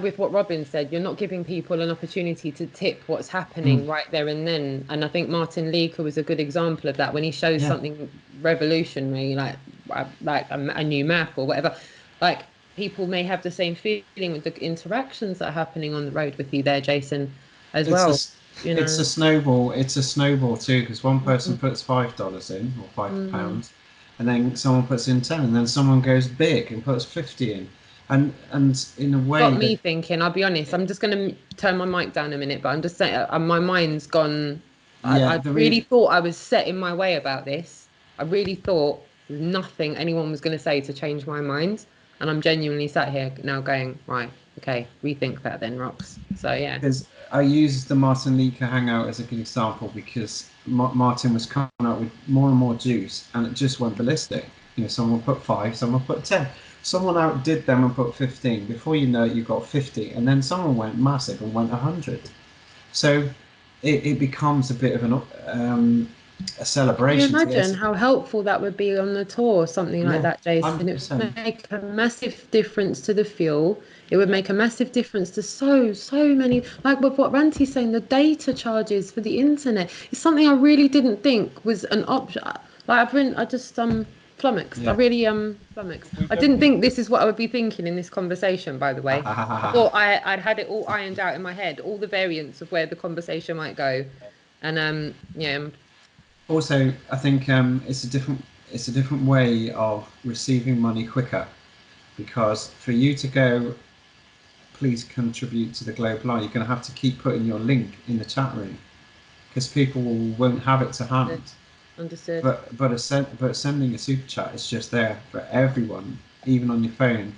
with what Robin said, you're not giving people an opportunity to tip what's happening right there and then. And I think Martin Leaker was a good example of that when he shows something revolutionary, like a new map or whatever. Like people may have the same feeling with the interactions that are happening on the road with you there, Jason, as well. It's a snowball. It's a snowball too, because one person puts $5 in or £5, and then someone puts in 10, and then someone goes big and puts 50 in. And in a way, got me thinking. I'll be honest. I'm just going to turn my mic down a minute, but I'm just saying, my mind's gone. I really thought I was set in my way about this. I really thought there's nothing anyone was going to say to change my mind, and I'm genuinely sat here now going, right, okay, rethink that then, Rox. So yeah. Because I used the Martin Leaker hangout as a good example because Martin was coming up with more and more juice, and it just went ballistic. Someone put 5, someone put 10. Someone outdid them and put 15. Before you know it, you got 50, and then someone went massive and went 100. So it becomes a bit of a celebration. Can you imagine how helpful that would be on the tour, something like that, Jason? 100%. It would make a massive difference to the fuel. It would make a massive difference to so many. Like with what Ranty's saying, the data charges for the internet is something I really didn't think was an option. Like I just flummoxed. I really flummoxed. I didn't think this is what I would be thinking in this conversation, by the way. I thought I'd had it all ironed out in my head, all the variants of where the conversation might go. And also, I think it's a different way of receiving money quicker, because for you to go, please contribute to the Global Eye, you're going to have to keep putting your link in the chat room. because people won't have it to hand. Understood. But sending a super chat is just there for everyone, even on your phone,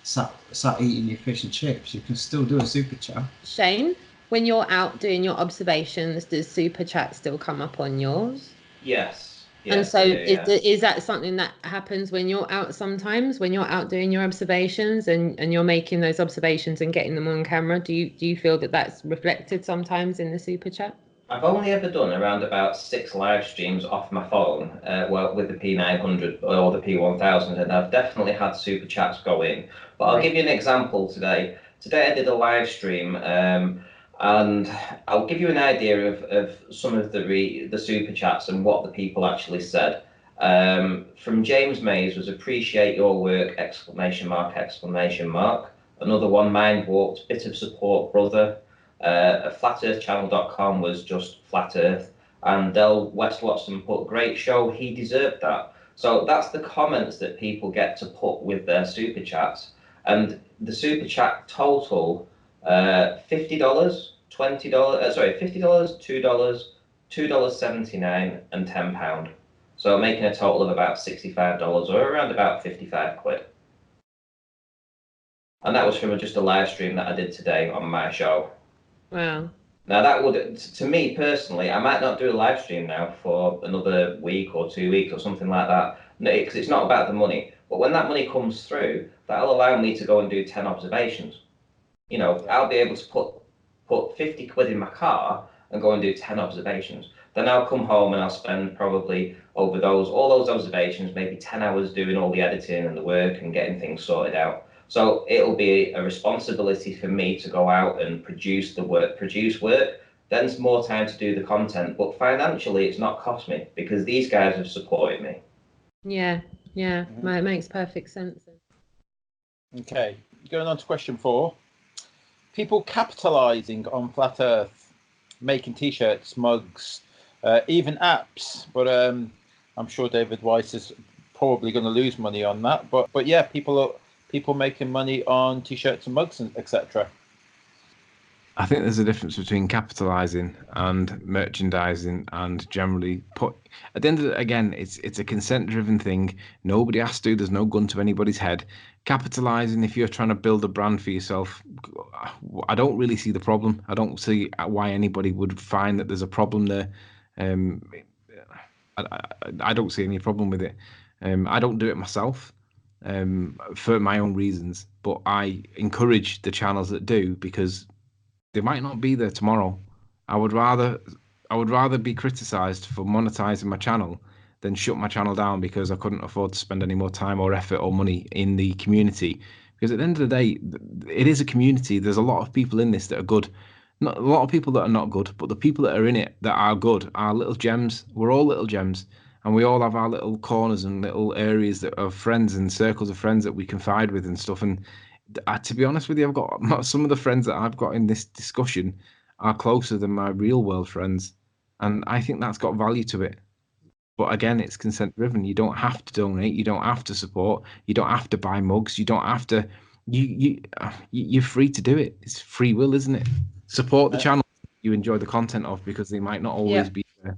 sat eating your fish and chips. You can still do a super chat. Shane, when you're out doing your observations, does super chat still come up on yours? Yes. And so is that something that happens when you're out sometimes, when you're out doing your observations and you're making those observations and getting them on camera? Do you feel that that's reflected sometimes in the super chat? I've only ever done around about 6 live streams off my phone, well, with the P900 or the P1000, and I've definitely had super chats go in. But I'll give you an example today. Today I did a live stream, and I'll give you an idea of some of the super chats and what the people actually said. From James Mays was appreciate your work, exclamation mark, exclamation mark. Another one, mind warped, bit of support, brother. FlatEarthChannel.com was just Flat Earth, and Del West Watson put great show, he deserved that. So that's the comments that people get to put with their super chats, and the super chat total $50, $20, $50, $2, $2.79 and £10. So making a total of about $65 or around about 55 quid. And that was from just a live stream that I did today on my show. Wow. Now that would, to me personally, I might not do a live stream now for another week or 2 weeks or something like that, because it's not about the money. But when that money comes through, that'll allow me to go and do 10 observations. You know, I'll be able to put 50 quid in my car and go and do 10 observations. Then I'll come home and I'll spend probably over all those observations, maybe 10 hours doing all the editing and the work and getting things sorted out. So it'll be a responsibility for me to go out and produce work. Then it's more time to do the content. But financially, it's not cost me because these guys have supported me. Yeah. It makes perfect sense. Okay, going on to question 4. People capitalizing on Flat Earth, making T-shirts, mugs, even apps. But I'm sure David Weiss is probably going to lose money on that. But yeah, people making money on T-shirts and mugs and etc. I think there's a difference between capitalizing and merchandising and generally at the end of it, again, it's a consent driven thing. Nobody has to, there's no gun to anybody's head. Capitalizing, if you're trying to build a brand for yourself, I don't really see the problem. I don't see why anybody would find that there's a problem there. I don't see any problem with it. I don't do it myself for my own reasons, but I encourage the channels that do because they might not be there tomorrow. I would rather be criticized for monetizing my channel than shut my channel down because I couldn't afford to spend any more time or effort or money in the community. Because at the end of the day, it is a community. There's a lot of people in this that are good. Not a lot of people that are not good, but the people that are in it that are good are little gems. We're all little gems, and we all have our little corners and little areas that of friends and circles of friends that we confide with and stuff. And to be honest with you, I've got some of the friends that I've got in this discussion are closer than my real world friends, and I think that's got value to it. But again, it's consent driven. You don't have to donate. You don't have to support. You don't have to buy mugs. You don't have to. You're free to do it. It's free will, isn't it? Support the channel you enjoy the content of because they might not always be there.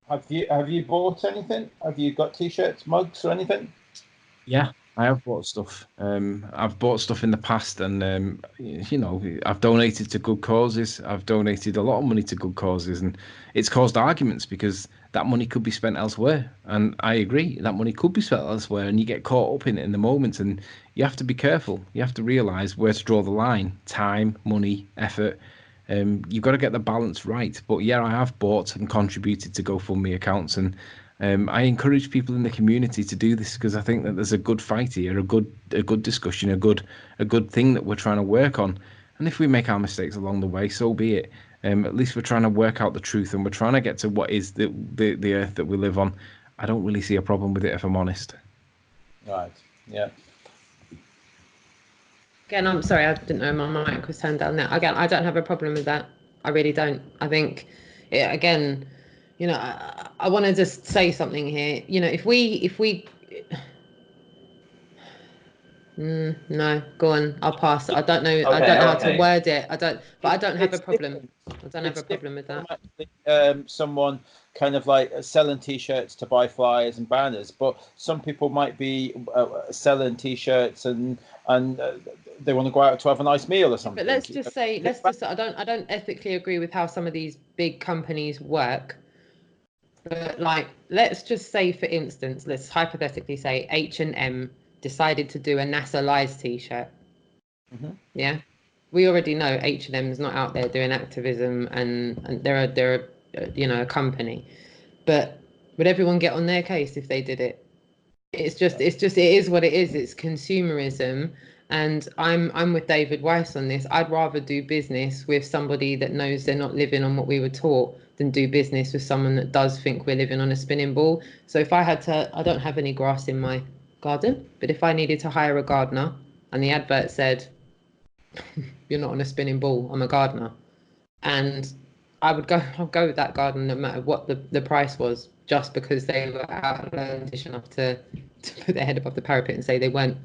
Have you bought anything? Have you got T-shirts, mugs, or anything? Yeah, I have bought stuff. I've bought stuff in the past, and you know, I've donated to good causes. I've donated a lot of money to good causes, and it's caused arguments because that money could be spent elsewhere. And I agree, that money could be spent elsewhere, and you get caught up in it in the moment, and you have to be careful. You have to realise where to draw the line: time, money, effort. You've got to get the balance right. But yeah, I have bought and contributed to GoFundMe accounts, and I encourage people in the community to do this because I think that there's a good fight here, a good discussion, a good thing that we're trying to work on. And if we make our mistakes along the way, so be it. At least we're trying to work out the truth and we're trying to get to what is the earth that we live on. I don't really see a problem with it, if I'm honest. Right. Yeah. Again, I'm sorry, I didn't know my mic was turned down there. Again, I don't have a problem with that. I really don't. I think, again, you know, I want to just say something here. You know, if we No, go on. I'll pass. I don't know. I Okay, don't know how okay. to word it. I don't have a It's problem. different. I don't have a problem with that. Someone kind of like selling T-shirts to buy flyers and banners, but some people might be selling T-shirts and they want to go out to have a nice meal or something. But let's just say I don't ethically agree with how some of these big companies work. But like, let's just say, for instance, let's hypothetically say H&M decided to do a NASA Lies T-shirt. Yeah, we already know H&M is not out there doing activism, and they're a company. But would everyone get on their case if they did it? It is what it is. It's consumerism, and I'm with David Weiss on this. I'd rather do business with somebody that knows they're not living on what we were taught than do business with someone that does think we're living on a spinning ball. So if I don't have any grass in my garden, but if I needed to hire a gardener and the advert said, "You're not on a spinning ball, I'm a gardener," and I'll go with that garden no matter what the price was, just because they were outlandish enough to put their head above the parapet and say they weren't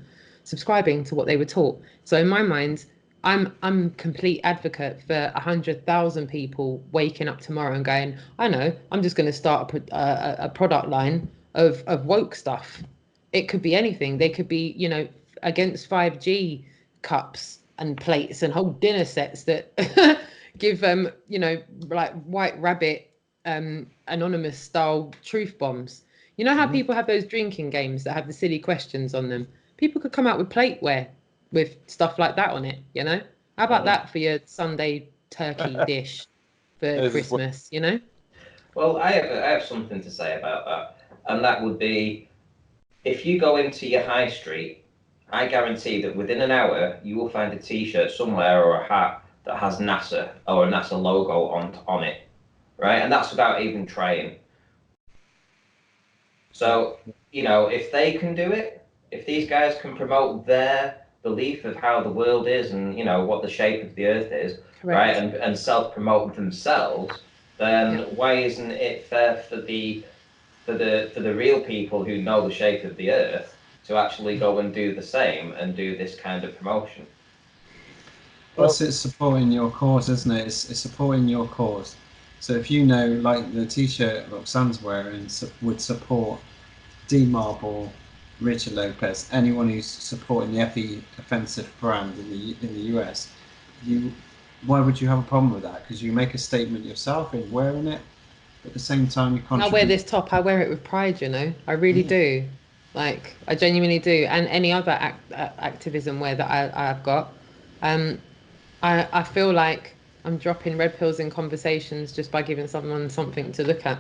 subscribing to what they were taught. So in my mind, I'm complete advocate for 100,000 people waking up tomorrow and going, I know, I'm just going to start a product line of woke stuff. It could be anything. They could be, against 5G cups and plates and whole dinner sets that give like White Rabbit anonymous style truth bombs. You know how people have those drinking games that have the silly questions on them? People could come out with plateware with stuff like that on it, How about that for your Sunday turkey dish for Christmas, Well, I have something to say about that, and that would be, if you go into your high street, I guarantee that within an hour you will find a T-shirt somewhere or a hat that has NASA or a NASA logo on it, right? And that's without even trying. So, if they can do it, if these guys can promote their belief of how the world is and what the shape of the Earth is, right, and self-promote themselves, then why isn't it fair for the real people who know the shape of the Earth to actually go and do the same and do this kind of promotion? Plus, it's supporting your cause, isn't it? It's supporting your cause. So if like the T-shirt Roxanne's wearing would support D-Marble, Richard Lopez, anyone who's supporting the FE offensive brand in the US, why would you have a problem with that? Because you make a statement yourself in wearing it. At the same time, you contribute. I wear this top. I wear it with pride. I really do. Like, I genuinely do. And any other activism wear that I've got, I feel like I'm dropping red pills in conversations just by giving someone something to look at.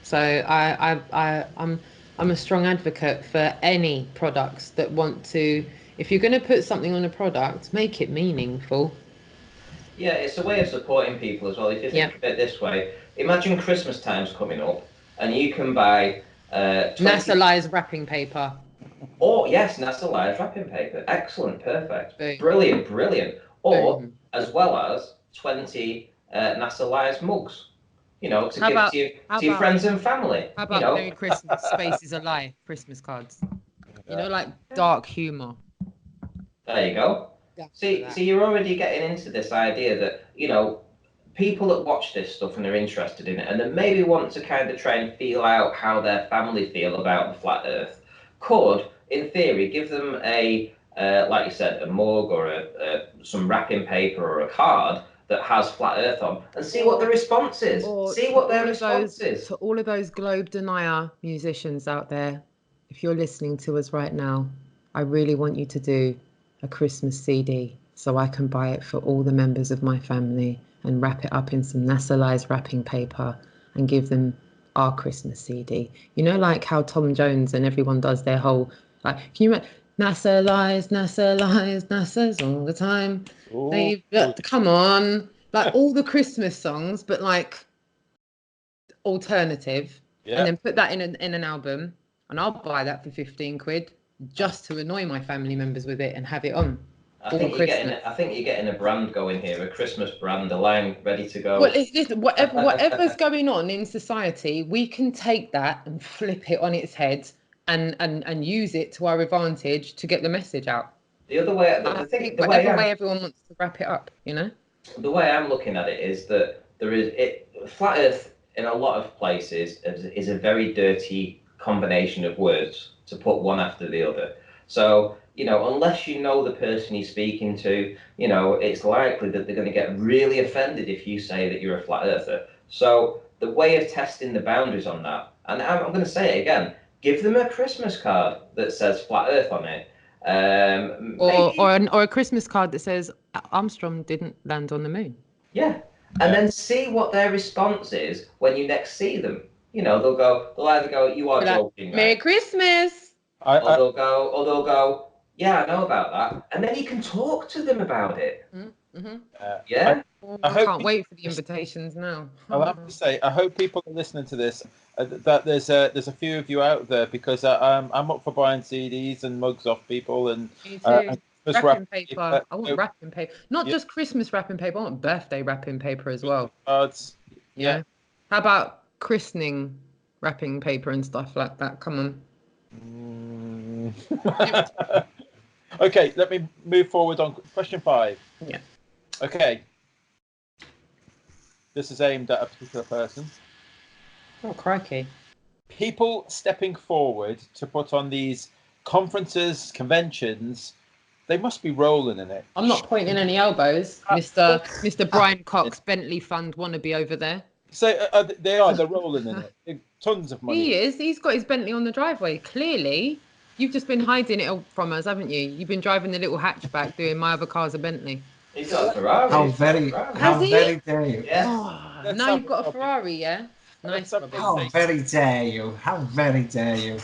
So I'm a strong advocate for any products that want to. If you're going to put something on a product, make it meaningful. Yeah, it's a way of supporting people as well. If you think of it this way, imagine Christmas time's coming up and you can buy NASA Lies wrapping paper. Oh, yes, NASA Lies wrapping paper. Excellent, perfect. Boom. Brilliant. Or, as well as 20 NASA Lies mugs, to give to your friends and family. How about Merry Christmas, Space is a Lie, Christmas cards? Like dark humour. There you go. See, you're already getting into this idea that, people that watch this stuff and are interested in it and that maybe want to kind of try and feel out how their family feel about the flat Earth could, in theory, give them like you said, a mug or some wrapping paper or a card that has flat Earth on, and see what the response is. See what their response is. To all of those globe denier musicians out there, if you're listening to us right now, I really want you to do a Christmas CD so I can buy it for all the members of my family and wrap it up in some NASA Lies wrapping paper and give them our Christmas CD. Like how Tom Jones and everyone does their whole, like, can you imagine? NASA Lies, NASA's all the time. Come on. Like all the Christmas songs, but like alternative. Yeah. And then put that in an album, and I'll buy that for 15 quid just to annoy my family members with it and have it on. I think you're getting a brand going here, a Christmas brand, a line ready to go. Well, whatever's going on in society, we can take that and flip it on its head and use it to our advantage to get the message out. The other way, I think whatever way everyone wants to wrap it up, you know. The way I'm looking at it is that flat Earth in a lot of places is a very dirty combination of words to put one after the other. So, you know, unless you know the person you're speaking to, you know, it's likely that they're going to get really offended if you say that you're a flat earther. So the way of testing the boundaries on that, and I'm going to say it again, give them a Christmas card that says flat earth on it. Or a Christmas card that says Armstrong didn't land on the moon. Yeah. And then see what their response is when you next see them. You know, they'll either go, you are joking, Merry Christmas. Or they'll go, yeah, I know about that. And then you can talk to them about it. Mm-hmm. Yeah. I can't wait for the invitations now. I'll have to say, I hope people are listening to this. That there's a few of you out there, because I'm up for buying CDs and mugs off people and wrapping paper. I want wrapping paper, not just Christmas wrapping paper. I want birthday wrapping paper as well. Cards. Yeah. How about christening wrapping paper and stuff like that? Come on. Okay, let me move forward on question 5. Yeah. Okay. This is aimed at a particular person. Oh, crikey. People stepping forward to put on these conferences, conventions, they must be rolling in it. I'm not pointing any elbows, Mr. Brian Cox, Bentley Fund wannabe over there. So they're rolling in it. Tons of money. He is. He's got his Bentley on the driveway. Clearly, you've just been hiding it from us, haven't you? You've been driving the little hatchback doing my other car's a Bentley. He's got a Ferrari. How very dare you? Yeah. Oh, now you've got a Ferrari, yeah? Nice. How very dare you? How very dare you?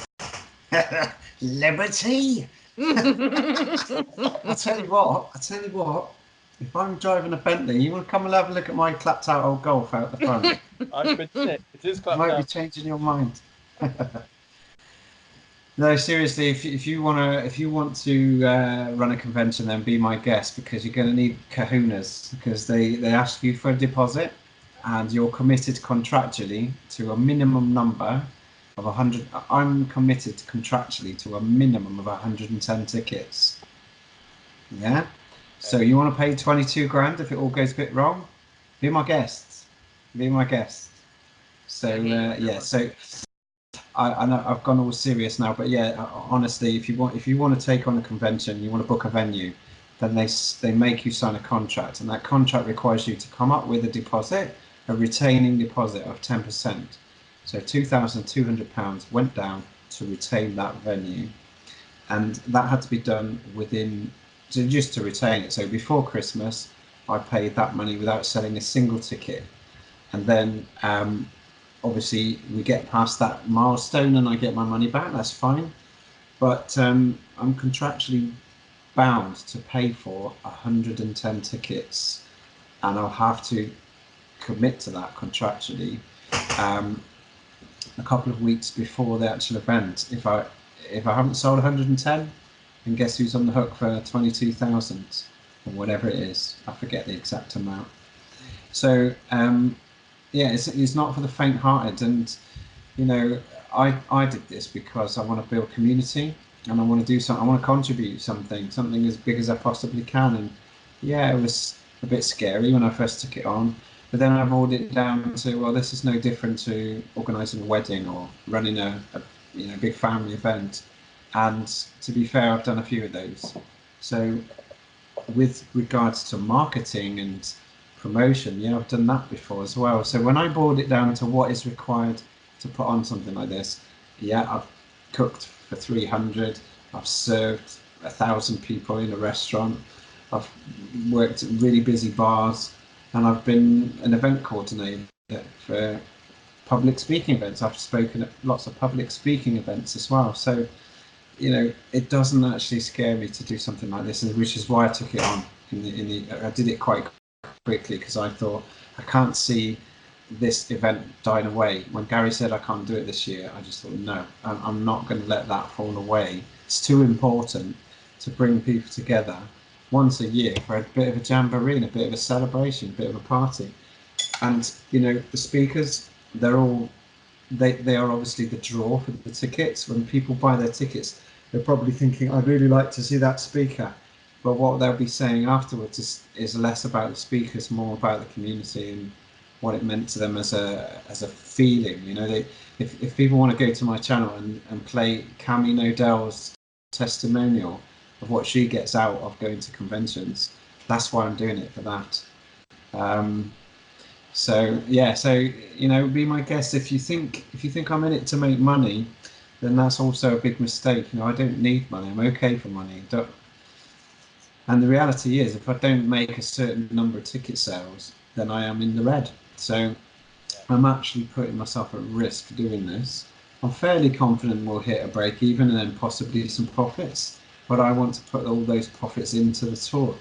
Liberty. I tell you what. If I'm driving a Bentley, you want to come and have a look at my clapped out old Golf out the front? I've been in it. It is clapped out. You might be changing your mind. No, seriously, if you want to run a convention, then be my guest, because you're going to need kahunas, because they ask you for a deposit, and you're committed contractually to a minimum number of 100. I'm committed contractually to a minimum of 110 tickets. Yeah. So you want to pay 22 grand if it all goes a bit wrong? Be my guest. Be my guest. So yeah. So I know I've gone all serious now, but yeah, honestly, if you want to take on a convention, you want to book a venue, then they make you sign a contract, and that contract requires you to come up with a deposit, a retaining deposit of 10%. So £2,200 went down to retain that venue, and that had to be done just to retain it. So before Christmas, I paid that money without selling a single ticket, and then obviously we get past that milestone and I get my money back. That's fine, but I'm contractually bound to pay for 110 tickets, and I'll have to commit to that contractually a couple of weeks before the actual event. If I haven't sold 110, then guess who's on the hook for 22,000 or whatever it is? I forget the exact amount. So yeah, it's not for the faint-hearted, and you know, I did this because I want to build community, and I want to do something. I want to contribute something as big as I possibly can. And yeah, it was a bit scary when I first took it on, but then I brought it down to, well, this is no different to organising a wedding or running a big family event. And to be fair, I've done a few of those. So with regards to marketing and promotion, yeah, I've done that before as well. So when I boiled it down to what is required to put on something like this, yeah, I've cooked for 300, I've served 1,000 people in a restaurant, I've worked at really busy bars, and I've been an event coordinator for public speaking events. I've spoken at lots of public speaking events as well. So, you know, it doesn't actually scare me to do something like this, which is why I took it on. I did it quite quickly because I thought, I can't see this event dying away. When Gary said I can't do it this year, I just thought, no, I'm not going to let that fall away. It's too important to bring people together once a year for a bit of a jamboree, a bit of a celebration, a bit of a party. And, you know, the speakers, they're all they are obviously the draw for the tickets. When people buy their tickets, they're probably thinking, I'd really like to see that speaker. But what they'll be saying afterwards is less about the speakers, more about the community and what it meant to them as a feeling. You know, if people want to go to my channel and play Cami Nodell's testimonial of what she gets out of going to conventions, that's why I'm doing it, for that. So yeah, so you know, be my guest. If you think I'm in it to make money, then that's also a big mistake. You know, I don't need money. I'm okay for money. And the reality is, if I don't make a certain number of ticket sales, then I am in the red. So I'm actually putting myself at risk doing this. I'm fairly confident we'll hit a break even and then possibly some profits. But I want to put all those profits into the tour.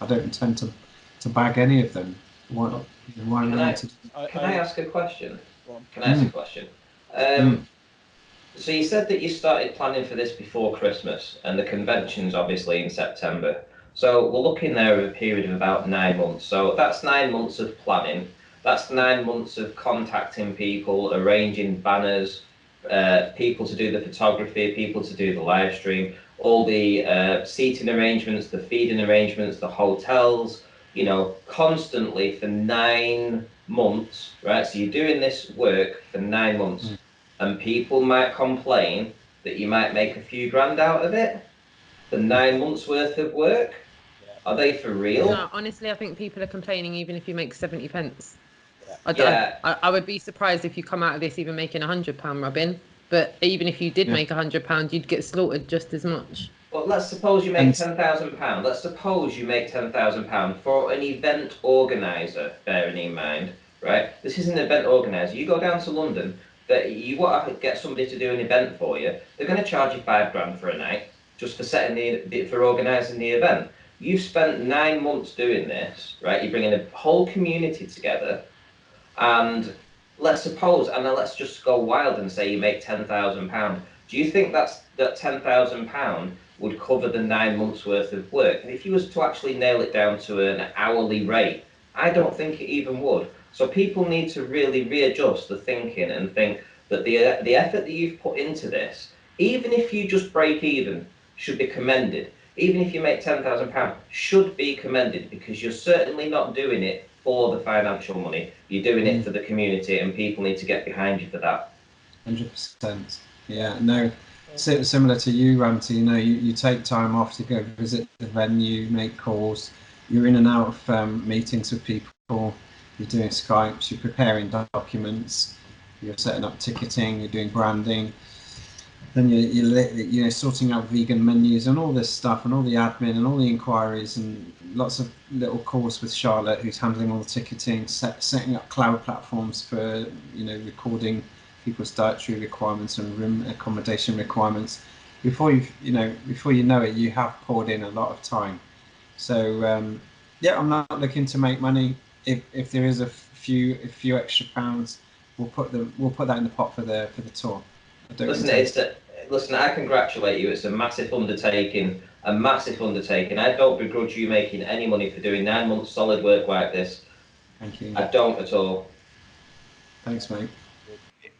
I don't intend to bag any of them. Why Can I ask a question? Can I ask a question? So you said that you started planning for this before Christmas, and the convention's obviously in September. So we're looking there at a period of about 9 months. So that's 9 months of planning. That's 9 months of contacting people, arranging banners, people to do the photography, people to do the live stream, all the seating arrangements, the feeding arrangements, the hotels, you know, constantly for 9 months, right? So you're doing this work for 9 months. And people might complain that you might make a few grand out of it for 9 months worth of work. Are they for real? No, honestly, I think people are complaining even if you make 70 pence. Yeah. I would be surprised if you come out of this even making £100, Robin. But even if you did make £100, you'd get slaughtered just as much. Well, let's suppose you make £10,000. Let's suppose you make £10,000 for an event organizer, bearing in mind, right? This is an event organizer. You go down to London, that you want to get somebody to do an event for you, they're going to charge you £5 for a night just for for organising the event. You've spent 9 months doing this, right? You're bringing a whole community together, and let's just go wild and say you make £10,000. Do you think that £10,000 would cover the 9 months worth of work? And if you was to actually nail it down to an hourly rate, I don't think it even would. So people need to really readjust the thinking and think that the effort that you've put into this, even if you just break even, should be commended. Even if you make £10,000, should be commended, because you're certainly not doing it for the financial money. You're doing it for the community, and people need to get behind you for that. 100%. Yeah, no, similar to you, Ranty. You know, you take time off to go visit the venue, make calls. You're in and out of meetings with people. You're doing Skypes, you're preparing documents, you're setting up ticketing, you're doing branding, then you're sorting out vegan menus and all this stuff, and all the admin and all the inquiries, and lots of little calls with Charlotte, who's handling all the ticketing, setting up cloud platforms for, you know, recording people's dietary requirements and room accommodation requirements. Before you know it, you have poured in a lot of time. So yeah, I'm not looking to make money. If there is a few extra pounds, we'll put that in the pot for the tour. Listen, I congratulate you. It's a massive undertaking. I don't begrudge you making any money for doing 9 months solid work like this. Thank you. I don't at all. Thanks, mate.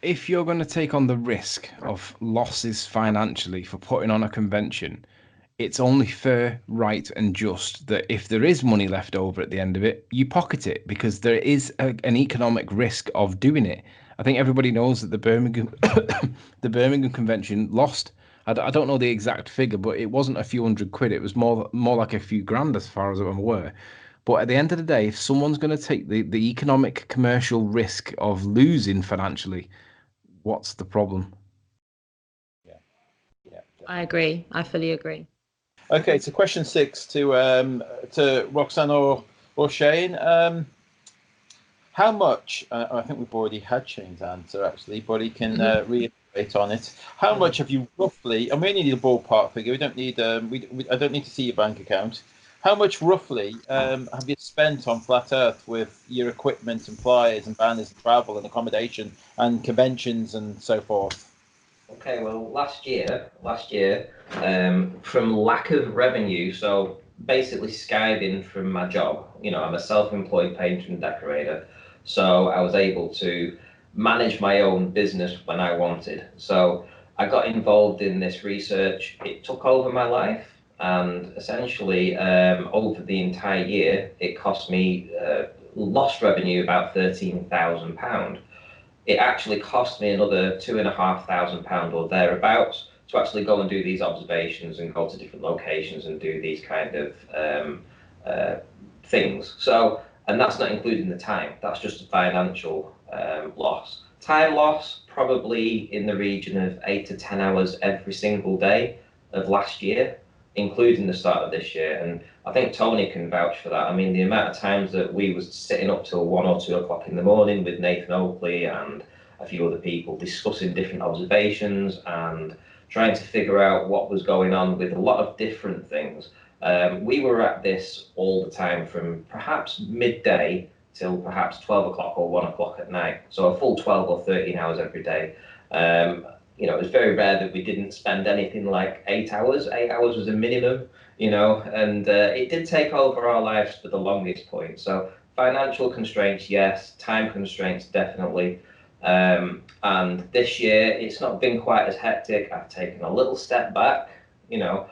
If you're going to take on the risk of losses financially for putting on a convention, it's only fair, right, and just that if there is money left over at the end of it, you pocket it, because there is an economic risk of doing it. I think everybody knows that the Birmingham convention lost. I don't know the exact figure, but it wasn't a few hundred quid. It was more like a few grand, as far as I'm aware. But at the end of the day, if someone's going to take the economic commercial risk of losing financially, what's the problem? Yeah. I agree. I fully agree. Okay, so question 6 to Roxanne or Shane. How much? I think we've already had Shane's answer actually, but he can reiterate on it. How much have you roughly? And we only need a ballpark figure. We don't need. I don't need to see your bank account. How much roughly have you spent on Flat Earth with your equipment and flyers and banners and travel and accommodation and conventions and so forth? Okay, well, last year, from lack of revenue, so basically skiving from my job, you know, I'm a self-employed painter and decorator, so I was able to manage my own business when I wanted. So I got involved in this research. It took over my life, and essentially over the entire year, it cost me lost revenue about £13,000. It actually cost me another £2,500 or thereabouts to actually go and do these observations and go to different locations and do these kind of things. So, and that's not including the time. That's just a financial loss. Time loss, probably in the region of 8 to 10 hours every single day of last year, including the start of this year. And I think Tony can vouch for that. I mean, the amount of times that we was sitting up till 1 or 2 o'clock in the morning with Nathan Oakley and a few other people discussing different observations and trying to figure out what was going on with a lot of different things. We were at this all the time from perhaps midday till perhaps 12 o'clock or 1 o'clock at night. So a full 12 or 13 hours every day. You know, it was very rare that we didn't spend anything like 8 hours. 8 hours was a minimum, you know, and it did take over our lives for the longest point. So financial constraints, yes. Time constraints, definitely. And this year, it's not been quite as hectic. I've taken a little step back, you know.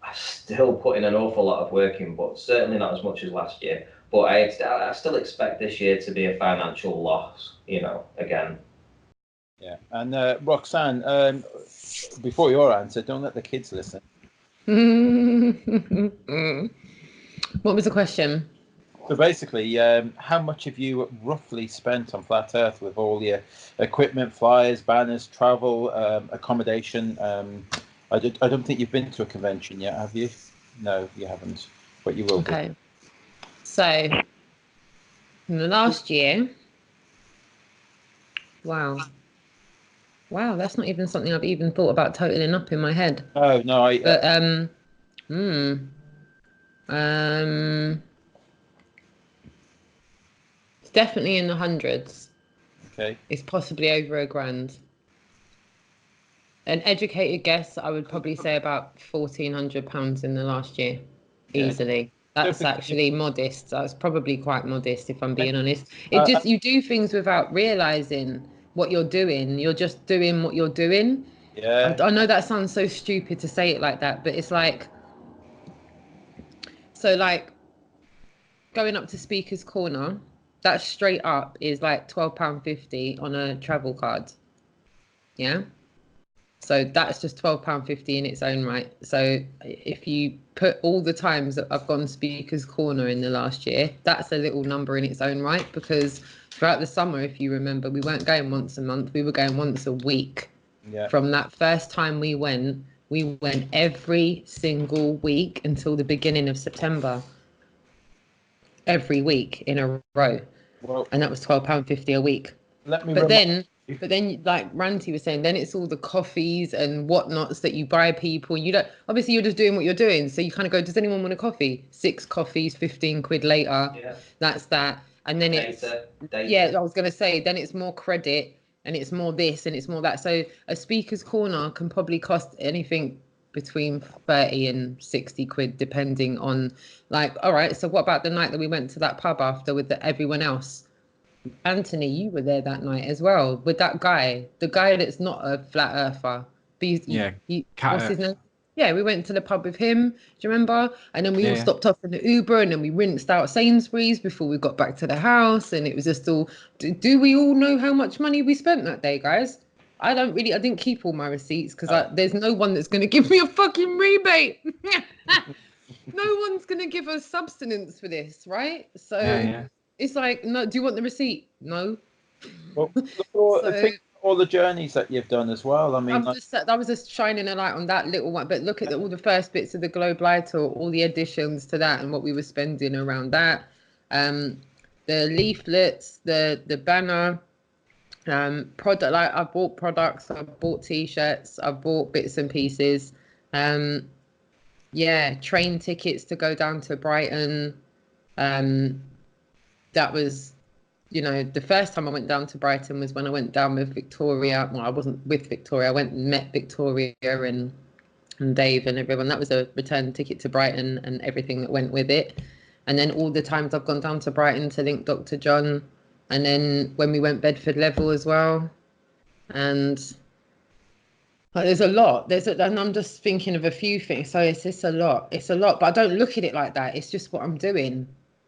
I've still put in an awful lot of work in, but certainly not as much as last year. But I still expect this year to be a financial loss, you know, again. Yeah. And Roxanne, before your answer, don't let the kids listen. What was the question? So basically, how much have you roughly spent on Flat Earth with all your equipment, flyers, banners, travel, accommodation? I don't think you've been to a convention yet, have you? No, you haven't, but you will. Okay. So, in the last year, wow, that's not even something I've even thought about totaling up in my head. Oh no, But it's definitely in the hundreds. Okay. It's possibly over £1,000. An educated guess, I would probably say about £1,400 in the last year, easily. That's actually modest. That's probably quite modest, if I'm being honest. It just, you do things without realizing what you're doing. You're just doing what you're doing. Yeah. I know that sounds so stupid to say it like that, but it's like, so like going up to Speaker's Corner, that straight up is like £12.50 on a travel card. Yeah. So that's just £12.50 in its own right. So if you put all the times that I've gone Speaker's Corner in the last year, that's a little number in its own right, because throughout the summer, if you remember, we weren't going once a month, we were going once a week. Yeah. From that first time we went every single week until the beginning of September. Every week in a row. Well, and that was £12.50 a week. But then, like Ranty was saying, then it's all the coffees and whatnots that you buy people. You don't, obviously you're just doing what you're doing. So you kind of go, does anyone want a coffee? 6 coffees, 15 quid later. Yeah. That's that. And then Data. Yeah, I was going to say, then it's more credit and it's more this and it's more that. So a Speaker's Corner can probably cost anything between 30 and 60 quid, depending on, like, all right, so what about the night that we went to that pub after with everyone else? Anthony, you were there that night as well with that guy, the guy that's not a flat earther. What's his name? Yeah, we went to the pub with him. Do you remember? And then we all stopped off in the Uber, and then we rinsed out Sainsbury's before we got back to the house. And it was just all. Do we all know how much money we spent that day, guys? I didn't keep all my receipts because there's no one that's going to give me a fucking rebate. No one's going to give us substance for this, right? So. It's like, no, do you want the receipt? No. Well, think all the journeys that you've done as well. I mean, I was just shining a light on that little one, but look at all the first bits of the Globe Light Tour, all the additions to that and what we were spending around that. The leaflets, the banner, product, like I bought products, I bought t-shirts, I bought bits and pieces. Train tickets to go down to Brighton. That was, the first time I went down to Brighton was when I went down with Victoria. Well, I wasn't with Victoria. I went and met Victoria and Dave and everyone. That was a return ticket to Brighton and everything that went with it. And then all the times I've gone down to Brighton to link Dr. John, And then when we went Bedford level as well. And there's a lot. And I'm just thinking of a few things. So it's just a lot. It's a lot, but I don't look at it like that. It's just what I'm doing.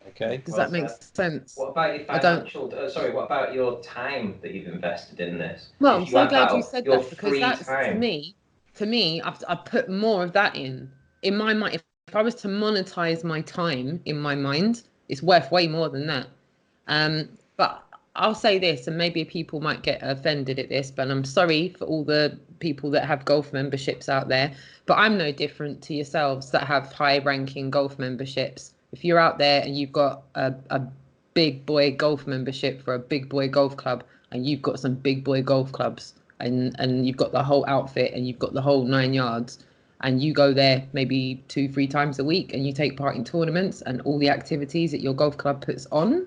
Okay. Does that make sense? What about your financial? Sorry, what about your time that you've invested in this? Well, I'm so glad you said your that, because free that's time. to me, I've put more of that in my mind. If I was to monetize my time in my mind, it's worth way more than that. But I'll say this, and maybe people might get offended at this, but I'm sorry for all the people that have golf memberships out there, but I'm no different to yourselves that have high ranking golf memberships. If you're out there and you've got a big boy golf membership for a big boy golf club, and you've got some big boy golf clubs, and you've got the whole outfit, and you've got the whole 9 yards, and you go there maybe 2-3 times a week, and you take part in tournaments and all the activities that your golf club puts on,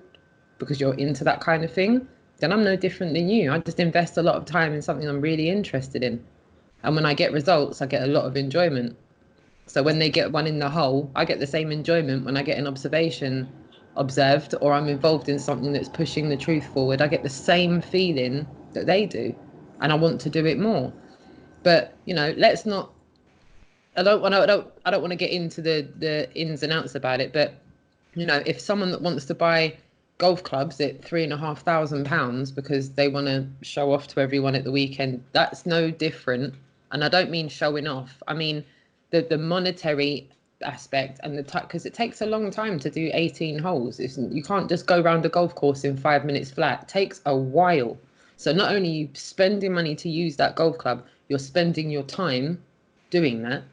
because you're into that kind of thing, then I'm no different than you. I just invest a lot of time in something I'm really interested in. And when I get results, I get a lot of enjoyment. So when they get one in the hole, I get the same enjoyment when I get an observation observed, or I'm involved in something that's pushing the truth forward. I get the same feeling that they do, and I want to do it more. But, let's not, I don't want to get into the ins and outs about it, but if someone that wants to buy golf clubs at £3,500 because they want to show off to everyone at the weekend, that's no different. And I don't mean showing off. I mean the monetary aspect, and because it takes a long time to do 18 holes. You can't just go around a golf course in 5 minutes flat. It takes a while. So not only are you spending money to use that golf club, you're spending your time doing that.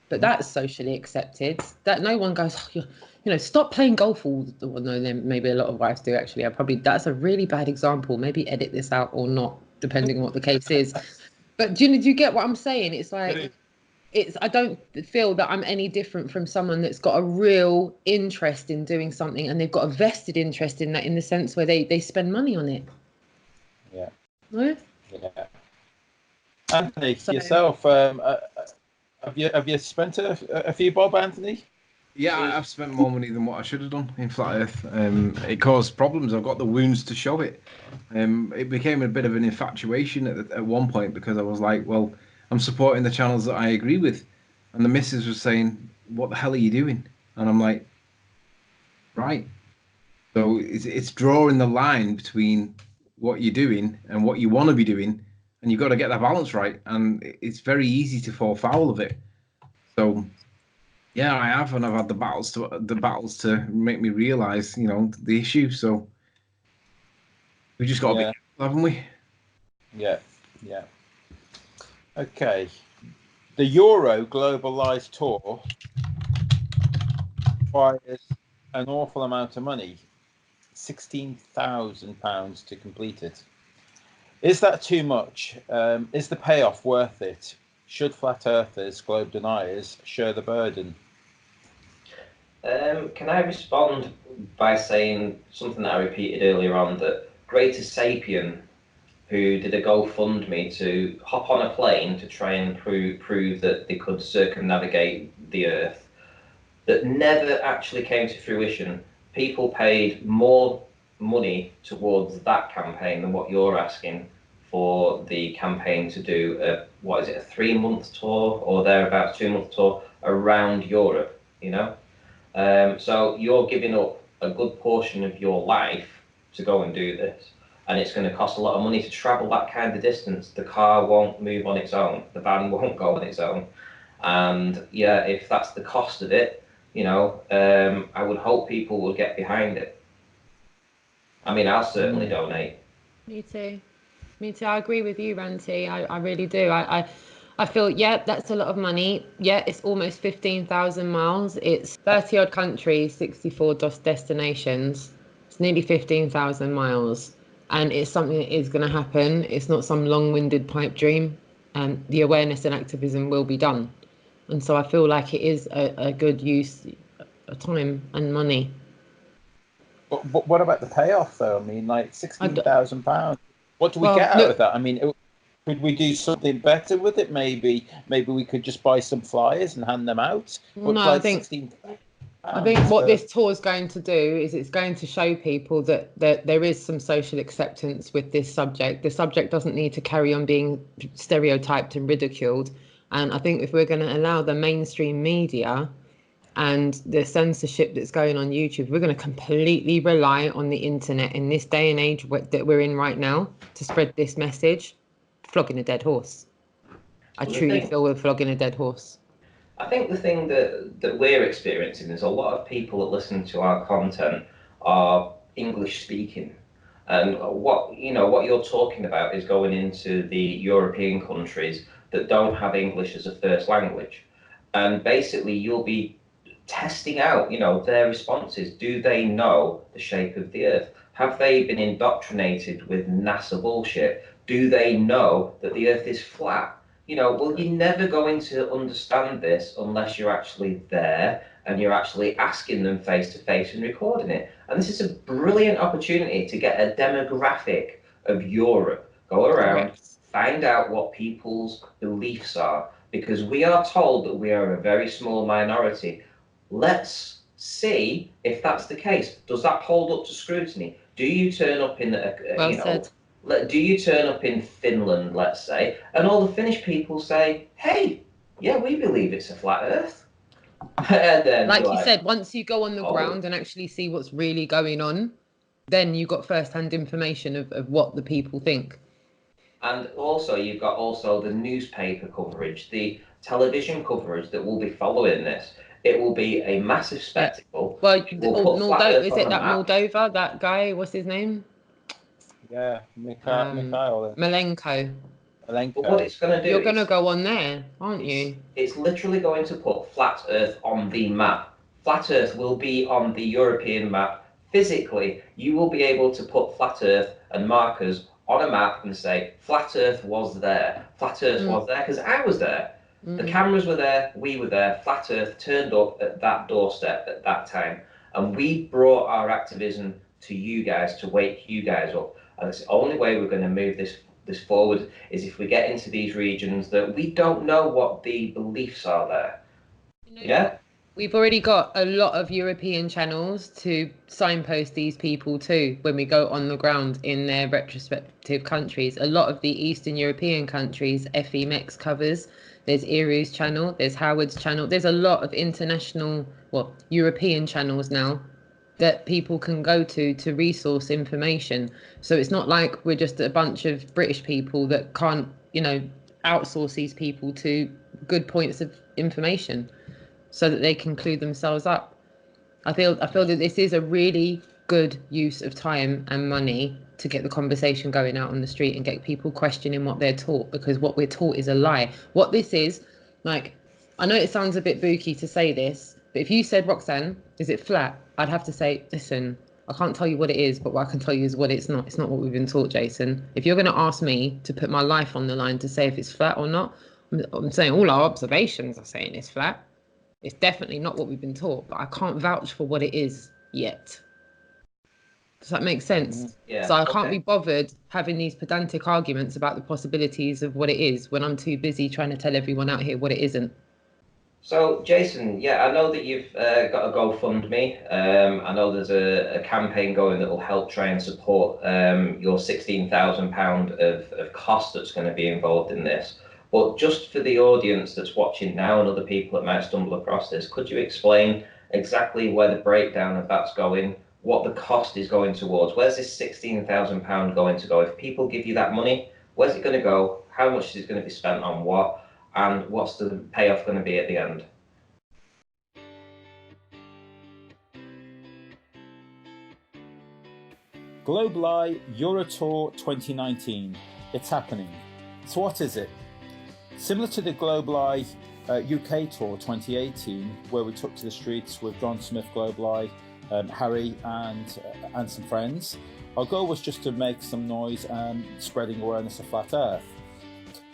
But that's socially accepted. That no one goes, oh, stop playing golf all the well, no, then maybe a lot of wives do actually. That's a really bad example. Maybe edit this out or not, depending on what the case is. But do you get what I'm saying? It's like, I don't feel that I'm any different from someone that's got a real interest in doing something, and they've got a vested interest in that, in the sense where they spend money on it. Yeah. No? Yeah. Anthony, yourself, have you spent a few bob, Anthony? Yeah, I've spent more money than what I should have done in Flat Earth. It caused problems. I've got the wounds to show it. It became a bit of an infatuation at one point, because I was like, well, I'm supporting the channels that I agree with. And the missus was saying, what the hell are you doing? And I'm like, right. So it's drawing the line between what you're doing and what you want to be doing. And you've got to get that balance right. And it's very easy to fall foul of it. So yeah, I have, and I've had the battles to make me realise, the issue. So we just got to be careful, haven't we? Yeah, yeah. Okay. The Euro Globalised Tour requires an awful amount of money, £16,000 to complete it. Is that too much? Is the payoff worth it? Should flat earthers, globe deniers, share the burden? Can I respond by saying something that I repeated earlier on, that Greater Sapien, who did a GoFundMe to hop on a plane to try and prove that they could circumnavigate the Earth, that never actually came to fruition. People paid more money towards that campaign than what you're asking for the campaign to do a 3-month tour or thereabouts, 2-month tour around Europe, So you're giving up a good portion of your life to go and do this, and it's going to cost a lot of money to travel that kind of distance. The car won't move on its own, the van won't go on its own, and yeah, if that's the cost of it, I would hope people will get behind it. I mean, I'll certainly donate. Me too. I agree with you, Ranty. I really do. I feel, that's a lot of money. Yeah, it's almost 15,000 miles. It's 30 odd countries, 64 destinations. It's nearly 15,000 miles. And it's something that is going to happen. It's not some long-winded pipe dream. And the awareness and activism will be done. And so I feel like it is a good use of time and money. But what about the payoff, though? I mean, like £16,000. What do we get out of that? I mean, could we do something better with it? Maybe we could just buy some flyers and hand them out. No, I think I think what this tour is going to do is it's going to show people that there is some social acceptance with this subject. The subject doesn't need to carry on being stereotyped and ridiculed. And I think if we're going to allow the mainstream media and the censorship that's going on YouTube, we're going to completely rely on the internet in this day and age that we're in right now to spread this message. Flogging a dead horse. I truly feel we're flogging a dead horse. I think the thing that we're experiencing is a lot of people that listen to our content are English speaking, and what you're talking about is going into the European countries that don't have English as a first language, and basically you'll be testing out their responses. Do they know the shape of the earth? Have they been indoctrinated with NASA bullshit? Do they know that the earth is flat? Well, you're never going to understand this unless you're actually there and you're actually asking them face to face and recording it. And this is a brilliant opportunity to get a demographic of Europe. Go around, find out what people's beliefs are, because we are told that we are a very small minority. Let's see if that's the case. Does that hold up to scrutiny? Do you turn up in do you turn up in Finland, let's say, and all the Finnish people say, hey, yeah, we believe it's a flat earth? And then like you said, once you go on the ground and actually see what's really going on, then you got first-hand information of what the people think. And also you've got the newspaper coverage, the television coverage that will be following this. It will be a massive spectacle. Well, Moldova, that guy, what's his name? Yeah, Mikhail. Malenko. But what it's going to do, you're going to go on there, aren't you? It's literally going to put flat Earth on the map. Flat Earth will be on the European map. Physically, you will be able to put flat Earth and markers on a map and say, flat Earth was there. Flat Earth was there because I was there. The cameras were there, we were there. Flat Earth turned up at that doorstep at that time. And we brought our activism to you guys to wake you guys up. And it's the only way we're going to move this forward is if we get into these regions that we don't know what the beliefs are there. Yeah? We've already got a lot of European channels to signpost these people to when we go on the ground in their retrospective countries. A lot of the Eastern European countries, FEMX covers. There's Iru's channel, there's Howard's channel. There's a lot of international, European channels now that people can go to resource information. So it's not like we're just a bunch of British people that can't, outsource these people to good points of information so that they can clue themselves up. I feel that this is a really good use of time and money to get the conversation going out on the street and get people questioning what they're taught, because what we're taught is a lie. What this is, I know it sounds a bit booky to say this, but if you said, Roxanne, is it flat? I'd have to say, listen, I can't tell you what it is, but what I can tell you is what it's not. It's not what we've been taught, Jason. If you're going to ask me to put my life on the line to say if it's flat or not, I'm saying all our observations are saying it's flat. It's definitely not what we've been taught, but I can't vouch for what it is yet. Does that make sense? Yeah. So I can't be bothered having these pedantic arguments about the possibilities of what it is when I'm too busy trying to tell everyone out here what it isn't. So, Jason, I know that you've got a GoFundMe. I know there's a campaign going that will help try and support your £16,000 of cost that's going to be involved in this. But just for the audience that's watching now and other people that might stumble across this, could you explain exactly where the breakdown of that's going, what the cost is going towards? Where's this £16,000 going to go? If people give you that money, where's it going to go? How much is it going to be spent on what? And what's the payoff going to be at the end? GlobalEye Eurotour 2019. It's happening. So what is it? Similar to the GlobalEye UK Tour 2018, where we took to the streets with John Smith, GlobalEye, Harry and some friends, our goal was just to make some noise and spreading awareness of flat Earth.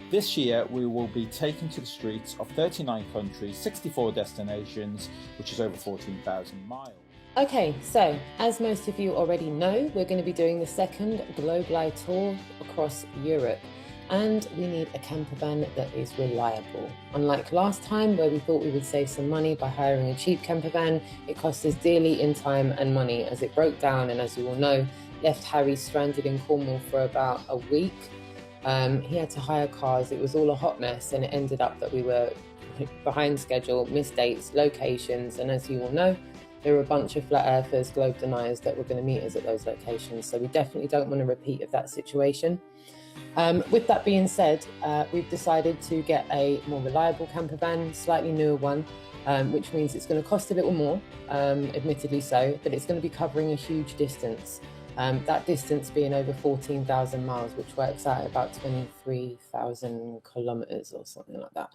This year, we will be taken to the streets of 39 countries, 64 destinations, which is over 14,000 miles. Okay, so as most of you already know, we're going to be doing the second GlobalEye tour across Europe. And we need a camper van that is reliable. Unlike last time where we thought we would save some money by hiring a cheap camper van, it cost us dearly in time and money as it broke down and, as you all know, left Harry stranded in Cornwall for about a week. He had to hire cars. It was all a hot mess, and it ended up that we were behind schedule, missed dates, locations, and as you all know, there were a bunch of flat earthers, globe deniers that were going to meet us at those locations. So we definitely don't want a repeat of that situation. With that being said, we've decided to get a more reliable camper van, slightly newer one, which means it's going to cost a little more, admittedly so, but it's going to be covering a huge distance. That distance being over 14,000 miles, which works out at about 23,000 kilometers or something like that.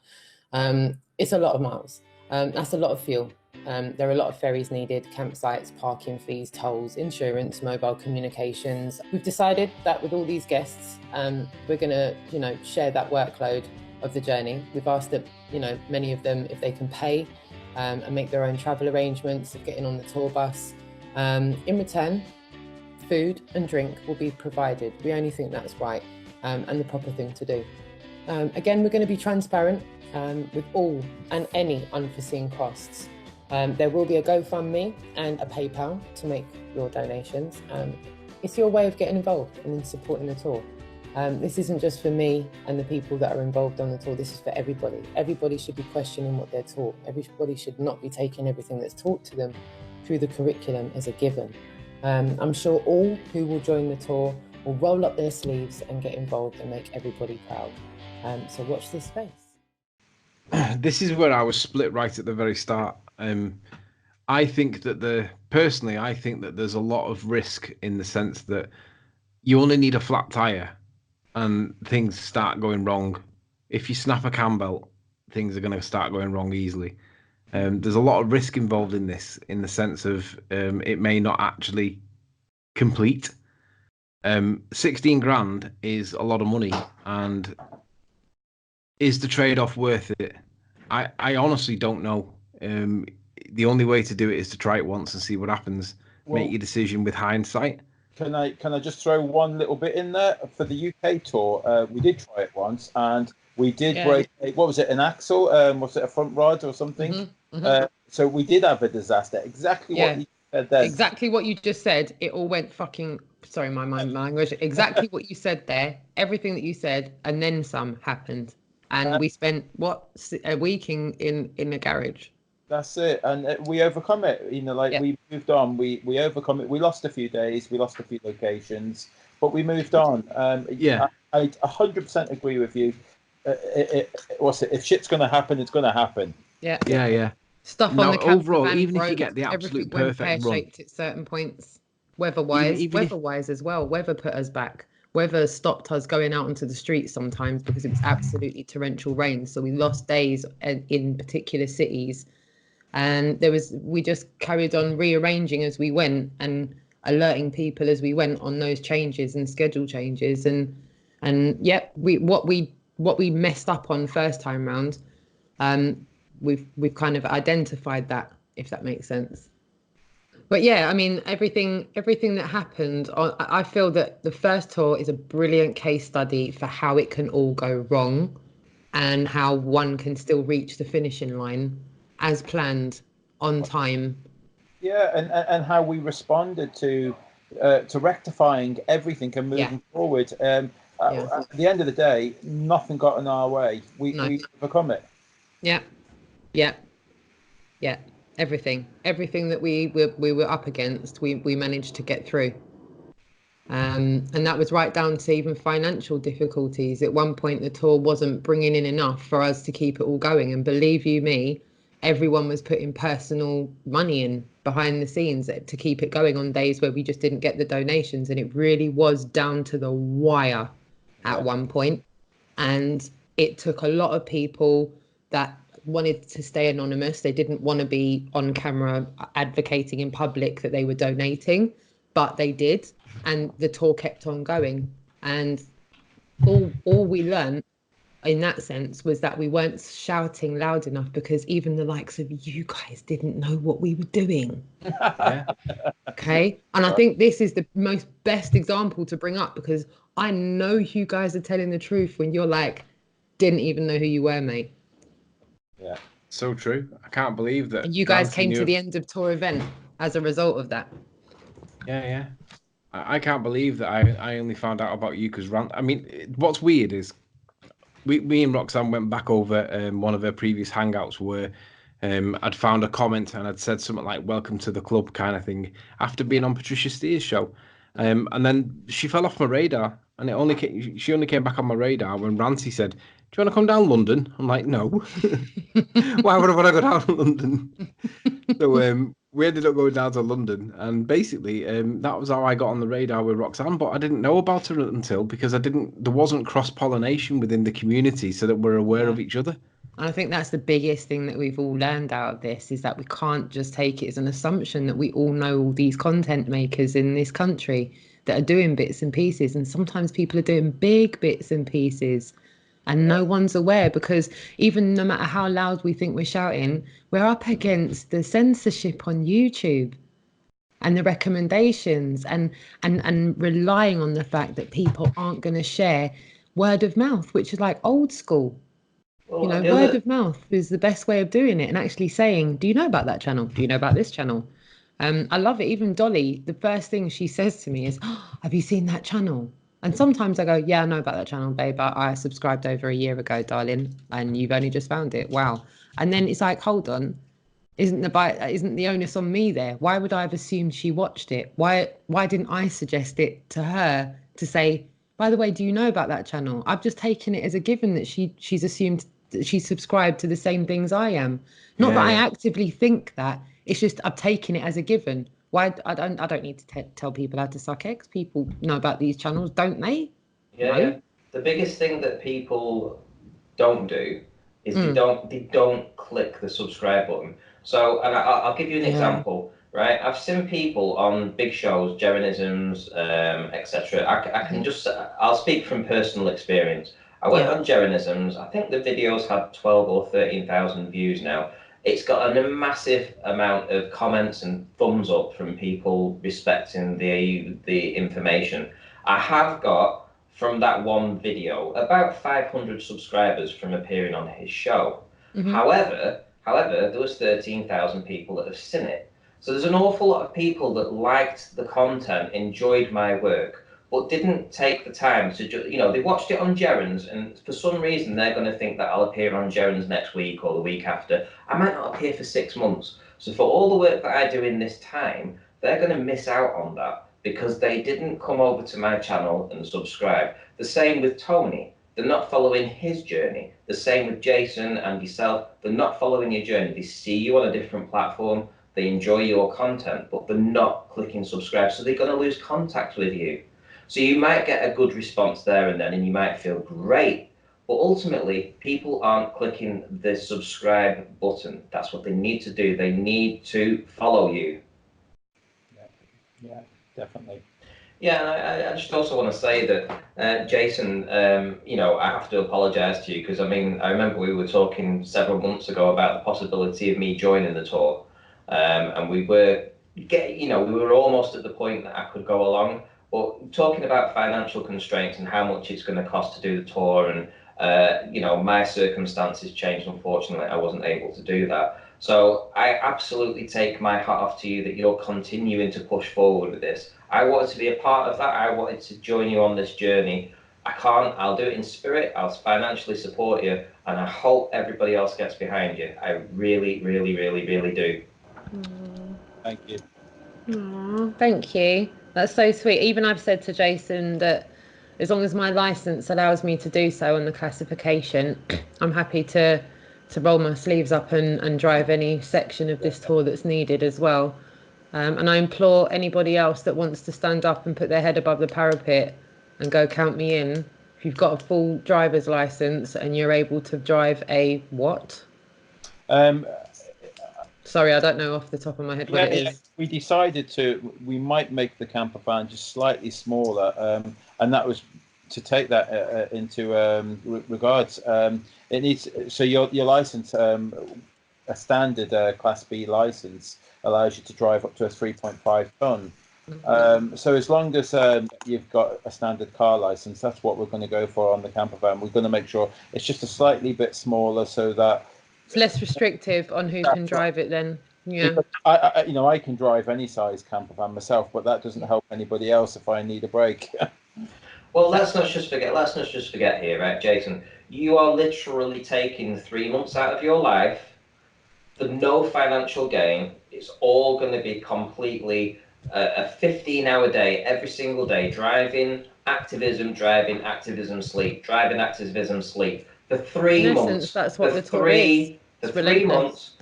It's a lot of miles. That's a lot of fuel. There are a lot of ferries needed, campsites, parking fees, tolls, insurance, mobile communications. We've decided that with all these guests, we're going to, share that workload of the journey. We've asked that, many of them if they can pay and make their own travel arrangements of getting on the tour bus. In return, food and drink will be provided. We only think that's right and the proper thing to do. Again, we're going to be transparent with all and any unforeseen costs. There will be a GoFundMe and a PayPal to make your donations. It's your way of getting involved and in supporting the tour. This isn't just for me and the people that are involved on the tour. This is for everybody. Everybody should be questioning what they're taught. Everybody should not be taking everything that's taught to them through the curriculum as a given. I'm sure all who will join the tour will roll up their sleeves and get involved and make everybody proud. So watch this space. This is where I was split right at the very start. I think that there's a lot of risk in the sense that you only need a flat tire and things start going wrong. If you snap a cam belt, things are going to start going wrong easily. There's a lot of risk involved in this, in the sense of it may not actually complete. 16 grand is a lot of money, and is the trade-off worth it? I honestly don't know. The only way to do it is to try it once and see what happens. Well, make your decision with hindsight. Can I just throw one little bit in there? For the UK tour, we did try it once, and we did break. What was it? An axle? Was it a front rod or something? Mm-hmm, mm-hmm. So we did have a disaster. Exactly what you said there. Exactly what you just said. It all went fucking. Sorry, my language. Exactly what you said there. Everything that you said, and then some happened, and we spent a week in a garage. That's it, and we overcome it. We moved on. We overcome it. We lost a few days. We lost a few locations, but we moved on. I 100% agree with you. If shit's going to happen, it's going to happen. Yeah. Stuff on the camper overall, van even broke, if you get the absolute perfect run, pear-shaped at certain points, weather-wise as well. Weather put us back. Weather stopped us going out onto the streets sometimes because it was absolutely torrential rain. So we lost days in particular cities. And we just carried on rearranging as we went and alerting people as we went on those changes and schedule changes. What we messed up on first time round, we've kind of identified that, if that makes sense. But yeah, I mean, everything that happened, I feel that the first tour is a brilliant case study for how it can all go wrong and how one can still reach the finishing line as planned, on time. Yeah, and how we responded to rectifying everything and moving forward. At the end of the day, nothing got in our way. We overcome it. Yeah. Everything that we were up against, we managed to get through. And that was right down to even financial difficulties. At one point, the tour wasn't bringing in enough for us to keep it all going. And believe you me, everyone was putting personal money in behind the scenes to keep it going on days where we just didn't get the donations. And it really was down to the wire at one point. And it took a lot of people that wanted to stay anonymous. They didn't want to be on camera advocating in public that they were donating, but they did. And the tour kept on going. And all we learned in that sense was that we weren't shouting loud enough because even the likes of you guys didn't know what we were doing. Yeah. Okay. And I think this is the most best example to bring up because I know you guys are telling the truth when you're like, didn't even know who you were, mate. Yeah. So true. I can't believe that. And you guys Ranty came to knew- the end of tour event as a result of that. Yeah. I can't believe that I only found out about you because I mean, what's weird is me and Roxanne went back over one of her previous hangouts where I'd found a comment and I'd said something like "Welcome to the club" kind of thing after being on Patricia Steer's show, and then she fell off my radar, and she only came back on my radar when Ranty said, "Do you want to come down London?" I'm like, "No, why would I want to go down to London?" So we ended up going down to London, and basically that was how I got on the radar with Roxanne. But I didn't know about her until because there wasn't cross pollination within the community, so that we're aware of each other. And I think that's the biggest thing that we've all learned out of this is that we can't just take it as an assumption that we all know all these content makers in this country that are doing bits and pieces. And sometimes people are doing big bits and pieces and no one's aware because even no matter how loud we think we're shouting, we're up against the censorship on YouTube and the recommendations and relying on the fact that people aren't going to share word of mouth, which is like old school. Well, You know, word of mouth is the best way of doing it and actually saying, do you know about that channel? Do you know about this channel? I love it. Even Dolly, the first thing she says to me is, oh, have you seen that channel? And sometimes I go, yeah, I know about that channel, babe. I subscribed over a year ago, darling, and you've only just found it. Wow. And then it's like, hold on, isn't the onus on me there? Why would I have assumed she watched it? Why didn't I suggest it to her to say, by the way, do you know about that channel? I've just taken it as a given that she's assumed that she's subscribed to the same things I am. Not that I actively think that. It's just I've taken it as a given. Why I don't need to tell people how to suck eggs. People know about these channels, don't they? Yeah. The biggest thing that people don't do is they don't click the subscribe button. So, and I'll give you an example, right? I've seen people on big shows, Jerenisms, etc. I can just, I'll speak from personal experience. I went on Jerenisms. I think the videos had 12 or 13,000 views now. It's got a massive amount of comments and thumbs up from people respecting the information. I have got, from that one video, about 500 subscribers from appearing on his show. However, there was 13,000 people that have seen it. So there's an awful lot of people that liked the content, enjoyed my work, but didn't take the time to, they watched it on Gerrans, and for some reason they're going to think that I'll appear on Gerrans next week or the week after. I might not appear for 6 months. So for all the work that I do in this time, they're going to miss out on that because they didn't come over to my channel and subscribe. The same with Tony. They're not following his journey. The same with Jason and yourself. They're not following your journey. They see you on a different platform. They enjoy your content, but they're not clicking subscribe. So they're going to lose contact with you. So you might get a good response there and then, and you might feel great. But ultimately, people aren't clicking the subscribe button. That's what they need to do. They need to follow you. Yeah, definitely. Yeah, and I just also want to say that, Jason, I have to apologise to you because, I mean, I remember we were talking several months ago about the possibility of me joining the tour, and we were almost at the point that I could go along, but talking about financial constraints and how much it's going to cost to do the tour, and my circumstances changed. Unfortunately, I wasn't able to do that. So I absolutely take my hat off to you that you're continuing to push forward with this. I wanted to be a part of that. I wanted to join you on this journey. I can't. I'll do it in spirit. I'll financially support you, and I hope everybody else gets behind you. I really, really, really, really do. Thank you. Aww, thank you. That's so sweet. Even I've said to Jason that as long as my license allows me to do so on the classification, I'm happy to roll my sleeves up and drive any section of this tour that's needed as well. And I implore anybody else that wants to stand up and put their head above the parapet and go count me in. If you've got a full driver's license and you're able to drive a what? Sorry, I don't know off the top of my head what it is. We decided we might make the camper van just slightly smaller, and that was take that into regards. It needs your license, a standard Class B license, allows you to drive up to a 3.5 ton. So as long as you've got a standard car license, that's what we're going to go for on the camper van. We're going to make sure it's just a slightly bit smaller so that it's less restrictive on who can drive it then. Yeah. I can drive any size camper van myself, but that doesn't help anybody else if I need a break. Well, let's not just forget here, right, Jason? You are literally taking 3 months out of your life for no financial gain. It's all going to be completely a 15-hour day, every single day, driving, activism, sleep, driving, activism, sleep. For 3 In months. essence, that's what the tour is. For 3 months,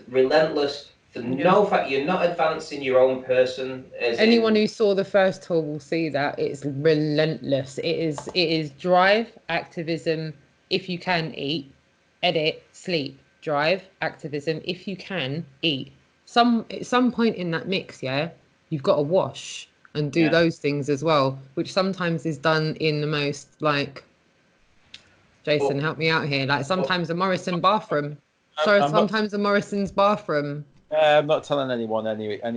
relentless. For no fact, you're not advancing your own person. Anyone who saw the first tour will see that it's relentless. It is drive, activism, if you can eat, edit, sleep, drive, activism, if you can eat. At some point in that mix, you've got to wash and do those things as well, which sometimes is done in the most Jason, help me out here. Like sometimes a Morrison bathroom. Sometimes a Morrison's bathroom. I'm not telling anyone any of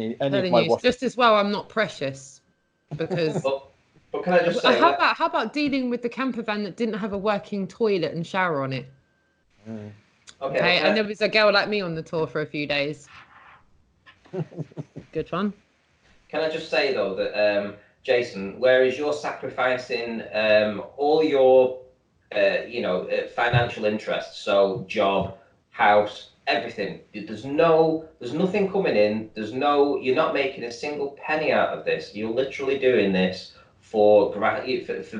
my washing. Just as well, I'm not precious because. But can I just say? How about dealing with the camper van that didn't have a working toilet and shower on it? Okay, and there was a girl like me on the tour for a few days. Good fun. Can I just say though that Jason, whereas you're sacrificing all your financial interests, so job, house, everything. There's nothing coming in. You're not making a single penny out of this. You're literally doing this for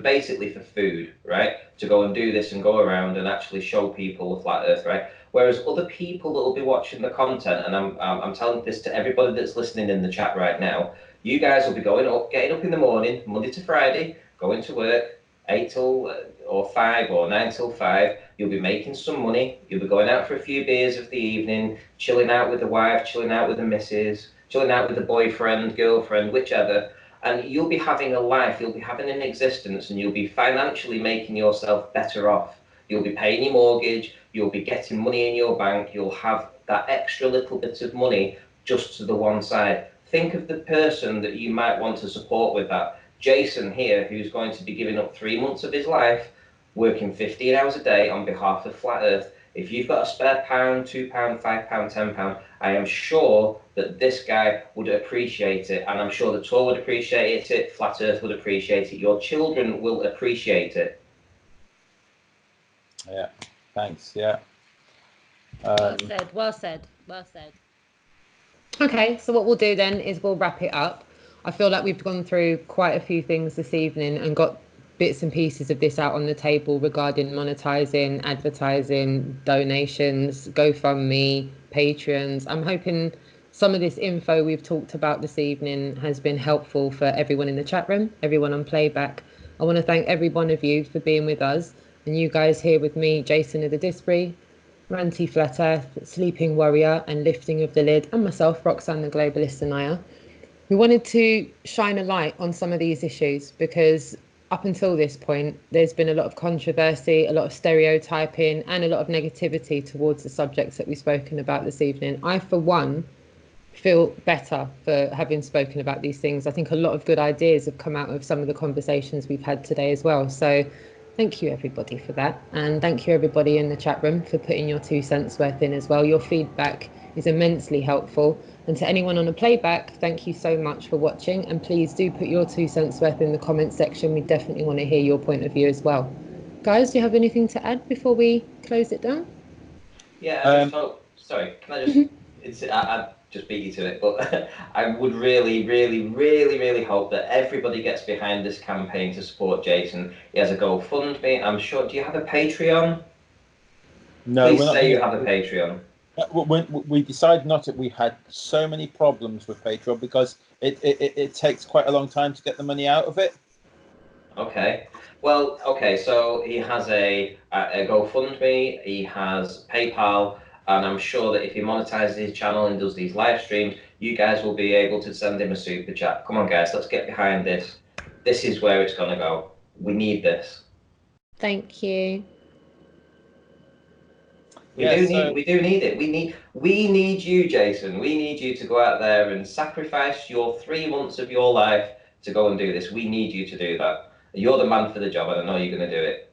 basically for food, right? To go and do this and go around and actually show people the flat Earth, right? Whereas other people that will be watching the content, and I'm telling this to everybody that's listening in the chat right now, you guys will be getting up in the morning, Monday to Friday, going to work, 8 till or 5 or 9 till 5. You'll be making some money. You'll be going out for a few beers of the evening, chilling out with the wife, chilling out with the missus, chilling out with the boyfriend, girlfriend, whichever. And you'll be having a life, you'll be having an existence, and you'll be financially making yourself better off. You'll be paying your mortgage, you'll be getting money in your bank, you'll have that extra little bit of money just to the one side. Think of the person that you might want to support with that. Jason here, who's going to be giving up 3 months of his life, working 15 hours a day on behalf of Flat Earth. If you've got a spare £1, £2, £5, £10, I am sure that this guy would appreciate it, and I'm sure the tour would appreciate it, Flat Earth would appreciate it, your children will appreciate it. Yeah, thanks, yeah. Well said. Okay, so what we'll do then is we'll wrap it up. I feel like we've gone through quite a few things this evening and got bits and pieces of this out on the table regarding monetizing, advertising, donations, GoFundMe, Patreons. I'm hoping some of this info we've talked about this evening has been helpful for everyone in the chat room, everyone on playback. I want to thank every one of you for being with us, and you guys here with me, Jason of the Disbury, Ranty Flat Earth, Sleeping Warrior and Lifting of the Lid, and myself, Roxanne the Globalist Denier. We wanted to shine a light on some of these issues because up until this point, there's been a lot of controversy, a lot of stereotyping, and a lot of negativity towards the subjects that we've spoken about this evening. I, for one, feel better for having spoken about these things. I think a lot of good ideas have come out of some of the conversations we've had today as well. So thank you, everybody, for that. And thank you, everybody in the chat room, for putting your 2 cents worth in as well. Your feedback is immensely helpful. And to anyone on a playback, thank you so much for watching. And please do put your 2 cents worth in the comment section. We definitely want to hear your point of view as well. Guys, do you have anything to add before we close it down? Yeah, sorry, can I just, I just beat you to it, but I would really, really, really, really hope that everybody gets behind this campaign to support Jason. He has a GoFundMe, I'm sure. Do you have a Patreon? No, Please say you have a Patreon. When we decided not to, we had so many problems with Patreon because it takes quite a long time to get the money out of it. Okay. Well, okay, so he has a GoFundMe, he has PayPal, and I'm sure that if he monetizes his channel and does these live streams, you guys will be able to send him a super chat. Come on, guys, let's get behind this. This is where it's going to go. We need this. Thank you. We do need it. We need you, Jason. We need you to go out there and sacrifice your 3 months of your life to go and do this. We need you to do that. You're the man for the job, and I know you're going to do it.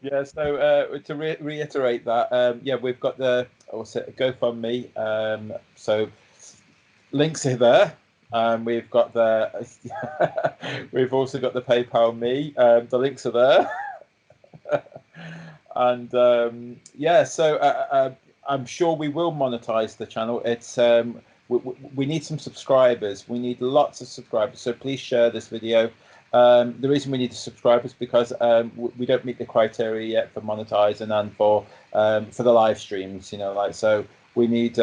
Yeah, so to reiterate that, yeah, we've got the GoFundMe. So links are there. We've got the we've also got the PayPal me. The links are there. And yeah, so I'm sure we will monetize the channel. It's we need some subscribers. We need lots of subscribers. So please share this video. The reason we need the subscribers is because we don't meet the criteria yet for monetizing and for the live streams. You know, like, so we need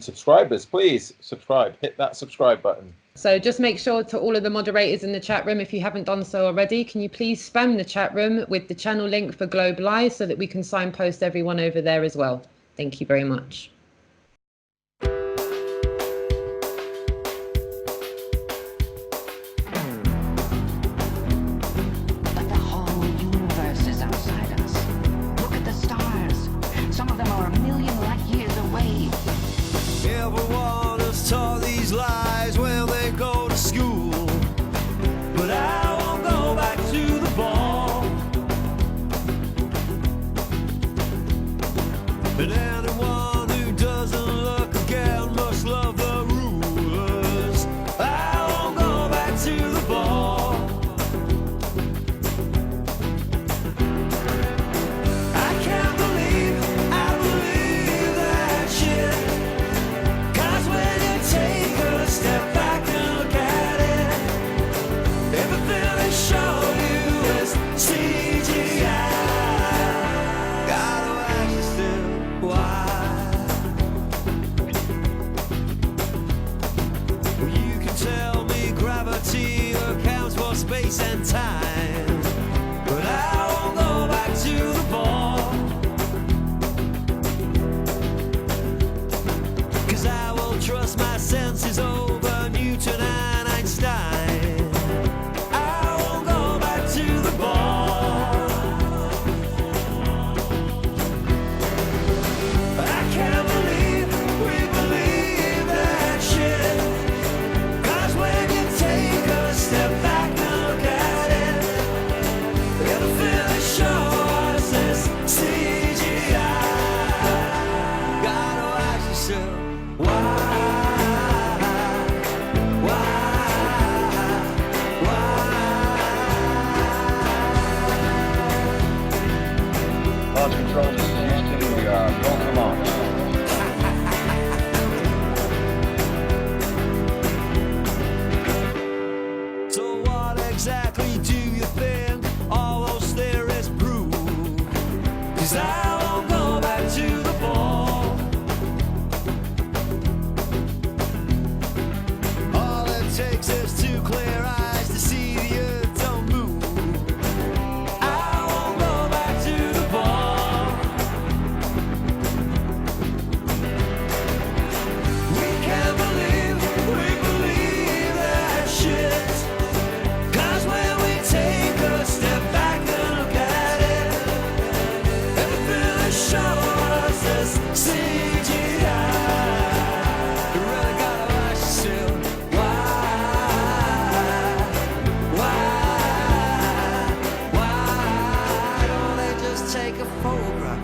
subscribers. Please subscribe. Hit that subscribe button. So just make sure to all of the moderators in the chat room, if you haven't done so already, can you please spam the chat room with the channel link for Globe Live so that we can signpost everyone over there as well. Thank you very much. And time, but I won't go back to the ball, 'cause I will trust my senses over Newton and Einstein. I won't go back to the ball. I can't believe we believe that shit, 'cause when you take a step back, exactly do you think all those theories prove? 'Cause I won't go back to the ball. All it takes is 2 clear eyes to see the earth don't move. I won't go back to the ball. We can't believe that shit. Take a step back and look at it. Everything they show us is CGI. You really gotta ask yourself, why don't they just take a photograph